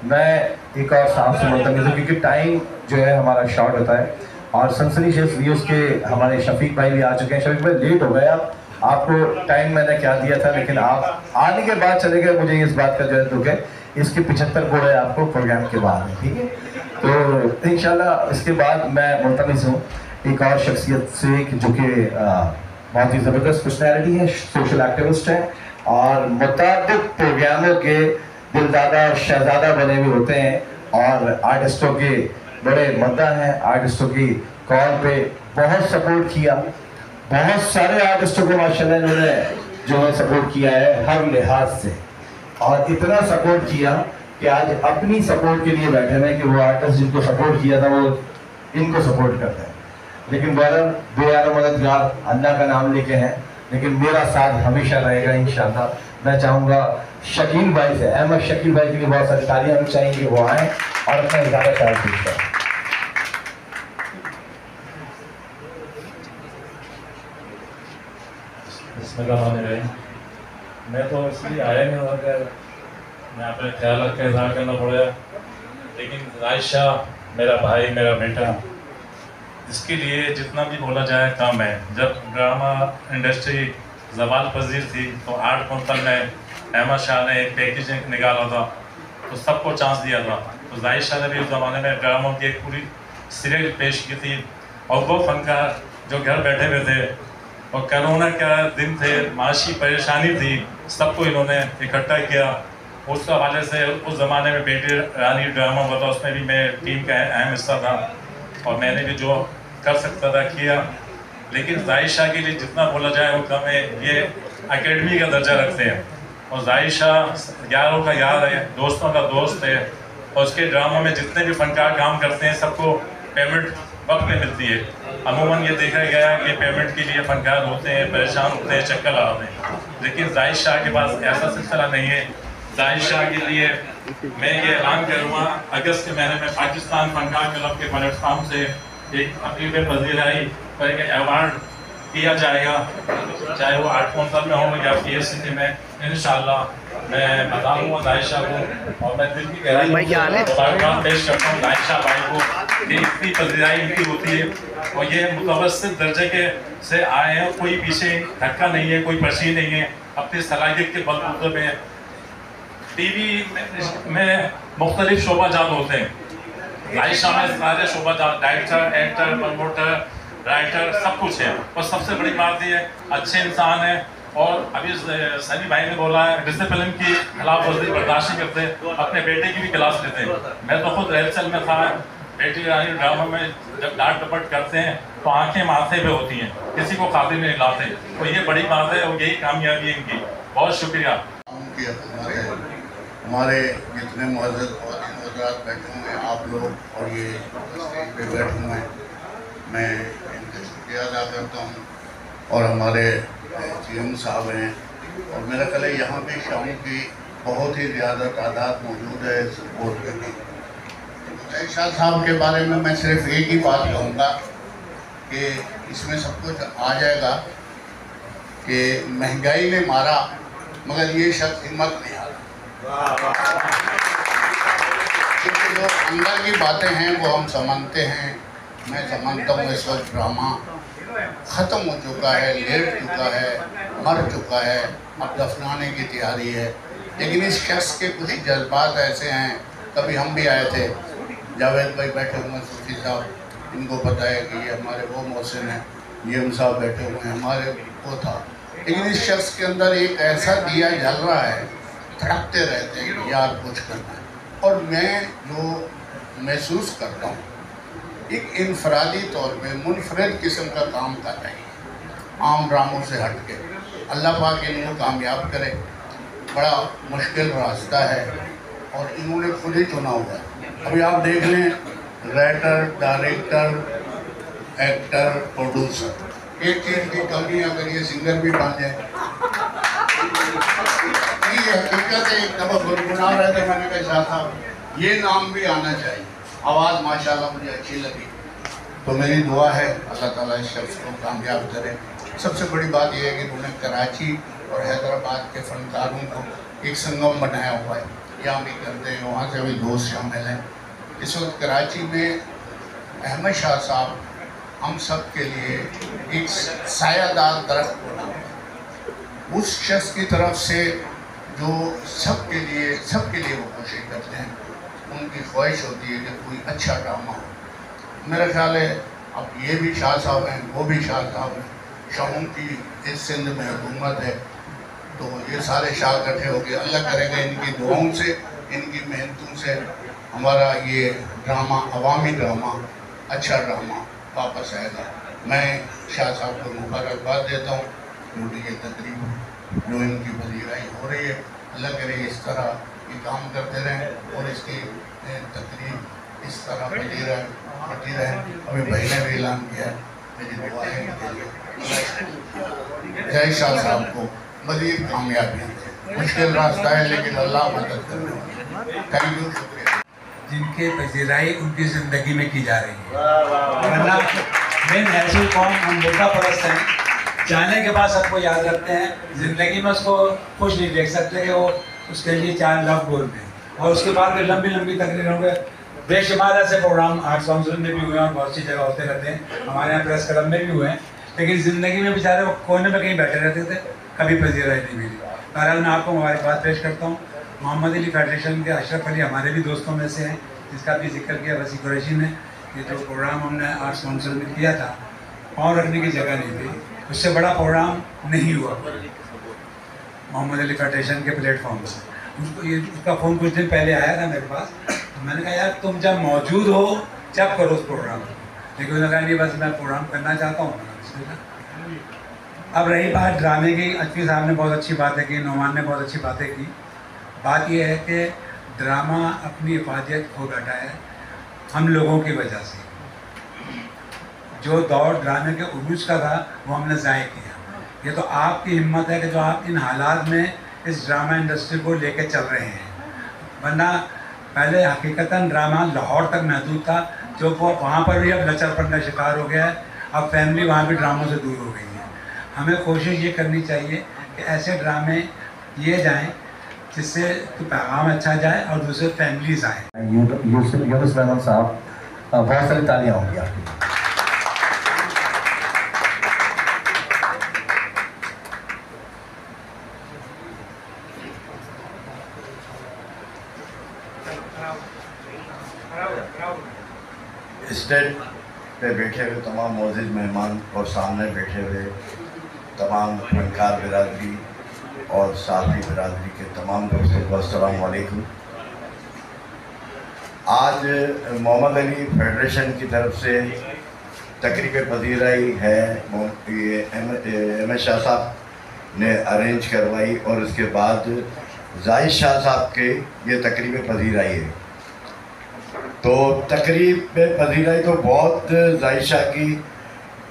मैं एक और साफ से मुतमिज़ हूँ क्योंकि टाइम जो है हमारा शॉर्ट होता है और सनसनीखेज़ व्यूज़ के हमारे शफीक भाई भी आ चुके हैं। शफीक भाई लेट हो गए आपको टाइम मैंने क्या दिया था, लेकिन आप आने के बाद चले गए, मुझे इस बात का जो है दुख है। इसके 75 घोड़े आपको प्रोग्राम के बाद है, ठीक है। तो इंशाल्लाह इसके बाद मैं मुल्तमिस हूँ एक और शख्सियत से जो कि बहुत ही ज़बरदस्त पर्सनैलिटी है, सोशल एक्टिविस्ट है और मुताबिक प्रोग्रामों के दिलदादा और शहजादा बने हुए होते हैं और आर्टिस्टों के बड़े मद्दा हैं। आर्टिस्टों की कॉल पे बहुत सपोर्ट किया, बहुत सारे आर्टिस्टों को माशाल्लाह इन्होंने जो है सपोर्ट किया है हर लिहाज से, और इतना सपोर्ट किया कि आज अपनी सपोर्ट के लिए बैठे हैं कि वो आर्टिस्ट जिनको सपोर्ट किया था वो इनको सपोर्ट करते हैं। लेकिन बहरहाल बेयार मददगार अल्लाह का नाम लेके हैं, लेकिन मेरा साथ हमेशा रहेगा इंशाल्लाह। मैं चाहूँगा शकील भाई से, अहमद शकील भाई के लिए बहुत सारी तालियां भी चाहिए, वो आएँ और अपना इजारा ख्याल कीजिए। मैं तो इसलिए आया नहीं हुआ कि मैं अपने ख्याल का इजहार करना पड़ेगा, लेकिन आयशा मेरा भाई, मेरा बेटा, इसके लिए जितना भी बोला जाए कम है। जब ड्रामा इंडस्ट्री जवाल पजीर थी तो 8 कुंतल में अहमद शाह ने एक पैकेज निकाला था, तो सबको चांस दिया था। तो जाहिर शाह ने भी उस ज़माने में ड्रामों की एक पूरी सीरीज पेश की थी, और वो फनकार जो घर बैठे हुए थे और कोरोना का दिन थे, माशी परेशानी थी, सबको इन्होंने इकट्ठा किया। उस हवाले से उस ज़माने में बेटी रानी ड्रामा हुआ था, उसमें भी मैं टीम का अहम हिस्सा था और मैंने भी जो कर सकता था किया। लेकिन जाहिर शाह के लिए जितना बोला जाए वो कम है। ये एकेडमी का दर्जा रखते हैं और जाहिर शाह यारों का यार है, दोस्तों का दोस्त है, और उसके ड्रामों में जितने भी फनकार काम करते हैं सबको पेमेंट वक्त पे मिलती है। अमूमन ये देखा गया कि पेमेंट के लिए फनकार होते हैं, परेशान होते हैं, चक्कर लगाते हैं, लेकिन जाहिर शाह के पास ऐसा सिलसिला नहीं है। जाहिर शाह के लिए मैं ये ऐलान करूँगा, अगस्त के महीने में पाकिस्तान फनकार क्लब के प्लेटफार्म से एक अपील पजीराई पर एक अवार्ड किया जाएगा, चाहे वो 8 कुंतल में हो या PSC में। इंशाल्लाह मैं बता दूँगा जाहिर शाह को, और मैं दिल की गहराई मुबारकबाद पेश करता हूँ जाहिर शाह भाई को कि इतनी पजीराई इनकी होती है और ये मुतवस्सित दर्जे के से आए हैं। कोई पीछे धक्का नहीं है, कोई पर्ची नहीं है, अपनी सलाहियत के बलबूते पे TV में मुख्तलिफ शोबाजात होते हैं। जाहिर शाह में सारे शोबाजात, डायरेक्टर, एक्टर, प्रमोटर, राइटर, सब कुछ है। और सबसे बड़ी बात ये अच्छे इंसान है, और अभी सनी भाई ने बोला है डिसिप्लिन की खिलाफ वर्जी बर्दाश्त नहीं करते, अपने बेटे की भी क्लास लेते हैं। मैं तो खुद रिहर्सल में था, बेटी रानी ड्रामा में जब डांट डपट करते हैं तो आंखें माथे पे होती हैं, किसी को खातिर नहीं लाते, तो ये बड़ी बात है और यही कामयाबी है इनकी। बहुत शुक्रिया। हमारे जितने मुअज़्ज़ज़ हज़रात बैठे हुए हैं, आप लोग और ये स्टेज पे बैठे हुए हैं, मैं इनका शुक्रिया अदा करता हूँ। और हमारे GM साहब हैं, और मेरा ख्याल है यहाँ पे शाम की बहुत ही ज़्यादा तादाद मौजूद है सपोर्ट करने। तो शाह साहब के बारे में मैं सिर्फ एक ही बात कहूँगा कि इसमें सब कुछ आ जाएगा कि महंगाई ने मारा मगर ये शख्स हिम्मत नहीं हारा। क्योंकि जो अंदर की बातें हैं वो हम समझते हैं। मैं समझता हूँ इस वक्त ड्रामा ख़त्म हो चुका है, लेट चुका है, मर चुका है, अब दफनाने की तैयारी है। लेकिन इस शख्स के कुछ जज्बात ऐसे हैं, कभी हम भी आए थे, जावेद भाई बैठे हुए हैं, सूफी साहब, इनको पता है कि ये हमारे वो मोहसिन हैं, GM साहब बैठे हुए हैं, हमारे वो था। लेकिन इस शख्स के अंदर एक ऐसा दिया जल रहा है, धड़कते रहते हैं कि यार कुछ करना है। और मैं जो महसूस करता हूँ एक इनफरादी तौर पे मुनफरद किस्म का काम कर रही है, आम ड्रामों से हट के। अल्लाह पाक इनको कामयाब करे। बड़ा मुश्किल रास्ता है और इन्होंने खुद ही चुना हुआ है। अभी आप देख लें, राइटर, डायरेक्टर, एक्टर, प्रोड्यूसर, एक चीज़ की कमी है, अगर ये सिंगर भी बन जाए। ये हकीकत है, एक दफ़ा गुनगुना रहे थे, मैंने कहा शाह साहब ये नाम भी आना चाहिए। आवाज़ माशाल्लाह मुझे अच्छी लगी, तो मेरी दुआ है अल्लाह ताला इस शख्स को कामयाब करे। सबसे बड़ी बात यह है कि उन्होंने कराची और हैदराबाद के फनकारों को एक संगम बनाया हुआ है, यहाँ भी करते हैं, वहाँ से भी दोस्त शामिल हैं। इस वक्त कराची में अहमद शाह साहब हम सब के लिए एक सायादार दरख्त बना हुआ है। उस शख्स की तरफ से जो सबके लिए वो कोशिश करते हैं, उनकी ख्वाहिश होती है कि कोई अच्छा ड्रामा हो। मेरा ख्याल है अब ये भी शाह साहब हैं, वो भी शाह साहब हैं, शाहों की इस सिंध में हुकूमत है, तो ये सारे शाह इकट्ठे हो गए। अल्लाह करेगा इनकी दुआओं से, इनकी मेहनतों से हमारा ये ड्रामा, अवामी ड्रामा, अच्छा ड्रामा वापस आएगा। मैं शाह साहब को मुबारकबाद देता हूँ, उनकी ये तकरीब जो इनकी पजीराई हो रही है, अल्लाह करे इस तरह ये काम करते रहें और इसकी तकरीब इस तरह बढ़ती रहे। अभी भाई ने भी ऐलान किया, मेरी दुआ है इनके लिए। जय शाह साहब को मज़ीद कामयाबी दे। मुश्किल रास्ता है लेकिन अल्लाह मदद कर रहे हैं। थैंक यू, शुक्रिया। जिनके पजीराई उनकी ज़िंदगी में की जा रही है, वरना मेन हैसिल कौन, हम मुद्दा परस्त हैं, जाने के बाद सबको याद रखते हैं, ज़िंदगी में उसको खुश नहीं देख सकते कि वो उसके लिए 4 लफ्ज़ बोलते हैं। और उसके बाद में लंबी लंबी तकरीरों में बेशुमार ऐसे प्रोग्राम आर्ट्स काउंसिल में भी हुए और बहुत सी जगह होते रहते हैं, हमारे यहाँ प्रेस क्लब में भी हुए हैं, लेकिन ज़िंदगी में बेचारे वो कोने में कहीं बैठे रहते थे, कभी पजीराई नहीं मिली। बहरहाल मैं आपको मुबारकबाद पेश करता हूँ। मोहम्मद अली फेडरेशन के अशरफ अली हमारे भी दोस्तों में से हैं, जिसका भी जिक्र किया वसी कुरैशी ने। ये जो प्रोग्राम हमने आर्ट्स काउंसिल में किया था, पाँव रखने की जगह नहीं थी, उससे बड़ा प्रोग्राम नहीं हुआ मोहम्मद अली फेडरेशन के प्लेटफॉर्म से। उसका फ़ोन कुछ दिन पहले आया था मेरे पास, तो मैंने कहा यार तुम जब मौजूद हो जब करो उस प्रोग्राम को, लेकिन उन्होंने कहा नहीं बस मैं प्रोग्राम करना चाहता हूँ। अब रही बात ड्रामे की, अजमी साहब ने बहुत अच्छी बातें की, नौमान ने बहुत अच्छी बातें की। बात यह है कि ड्रामा अपनी हिफाजत खो बैठा है हम लोगों की वजह से। जो दौर ड्रामे के उरूज का था वो हमने ज़ाय किया। ये तो आपकी हिम्मत है कि जो आप इन हालात में इस ड्रामा इंडस्ट्री को लेके चल रहे हैं, वरना पहले हकीकतन ड्रामा लाहौर तक महदूद था, जो वो वहाँ पर भी अब लचरपन का शिकार हो गया है। अब फैमिली वहाँ भी ड्रामों से दूर हो गई है। हमें कोशिश ये करनी चाहिए कि ऐसे ड्रामे किए जाएँ जिससे पैगाम अच्छा जाए और दूसरे फैमिलीज आए। यूनुस मेमन साहब, बहुत सारी तालियां होंगी आपकी। स्टेज पे बैठे हुए तमाम मोअज़्ज़िज़ मेहमान और सामने बैठे हुए तमाम फनकार बिरादरी और साथी बिरादरी के तमाम दोस्तों को अस्सलाम वालेकुम। आज मोहम्मद अली फेडरेशन की तरफ से तकरीब पजीराई है, ये एम शाह साहब ने अरेंज करवाई और उसके बाद जाहिद शाह साहब के ये तकरीब पजीराई है। तो तकरीब पजीराई तो बहुत जाहिद शाह की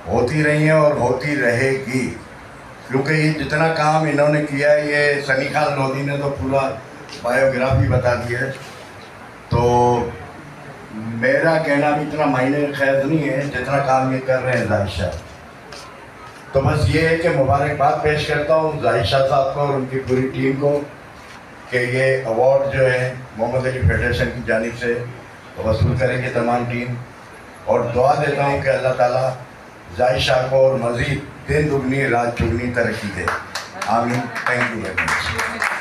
होती रही है और होती रहेगी, क्योंकि ये जितना काम इन्होंने किया है, ये सनी खान लोधी ने तो पूरा बायोग्राफी बता दी है। तो मेरा कहना भी इतना मायने खैर नहीं है जितना काम ये कर रहे हैं जाहिद शाह। तो बस ये है कि मुबारकबाद पेश करता हूँ जाहिद शाह साहब को और उनकी पूरी टीम को कि ये अवार्ड जो है मोहम्मद अली फेडरेशन की जानिब से वसूल करेंगे तमाम टीम, और दुआ देता हूँ कि अल्लाह ताला जाहिद शाह को और मज़ीद दिन दुगनी रात चुगनी तरक्की दे। आमीन। Thank you very much.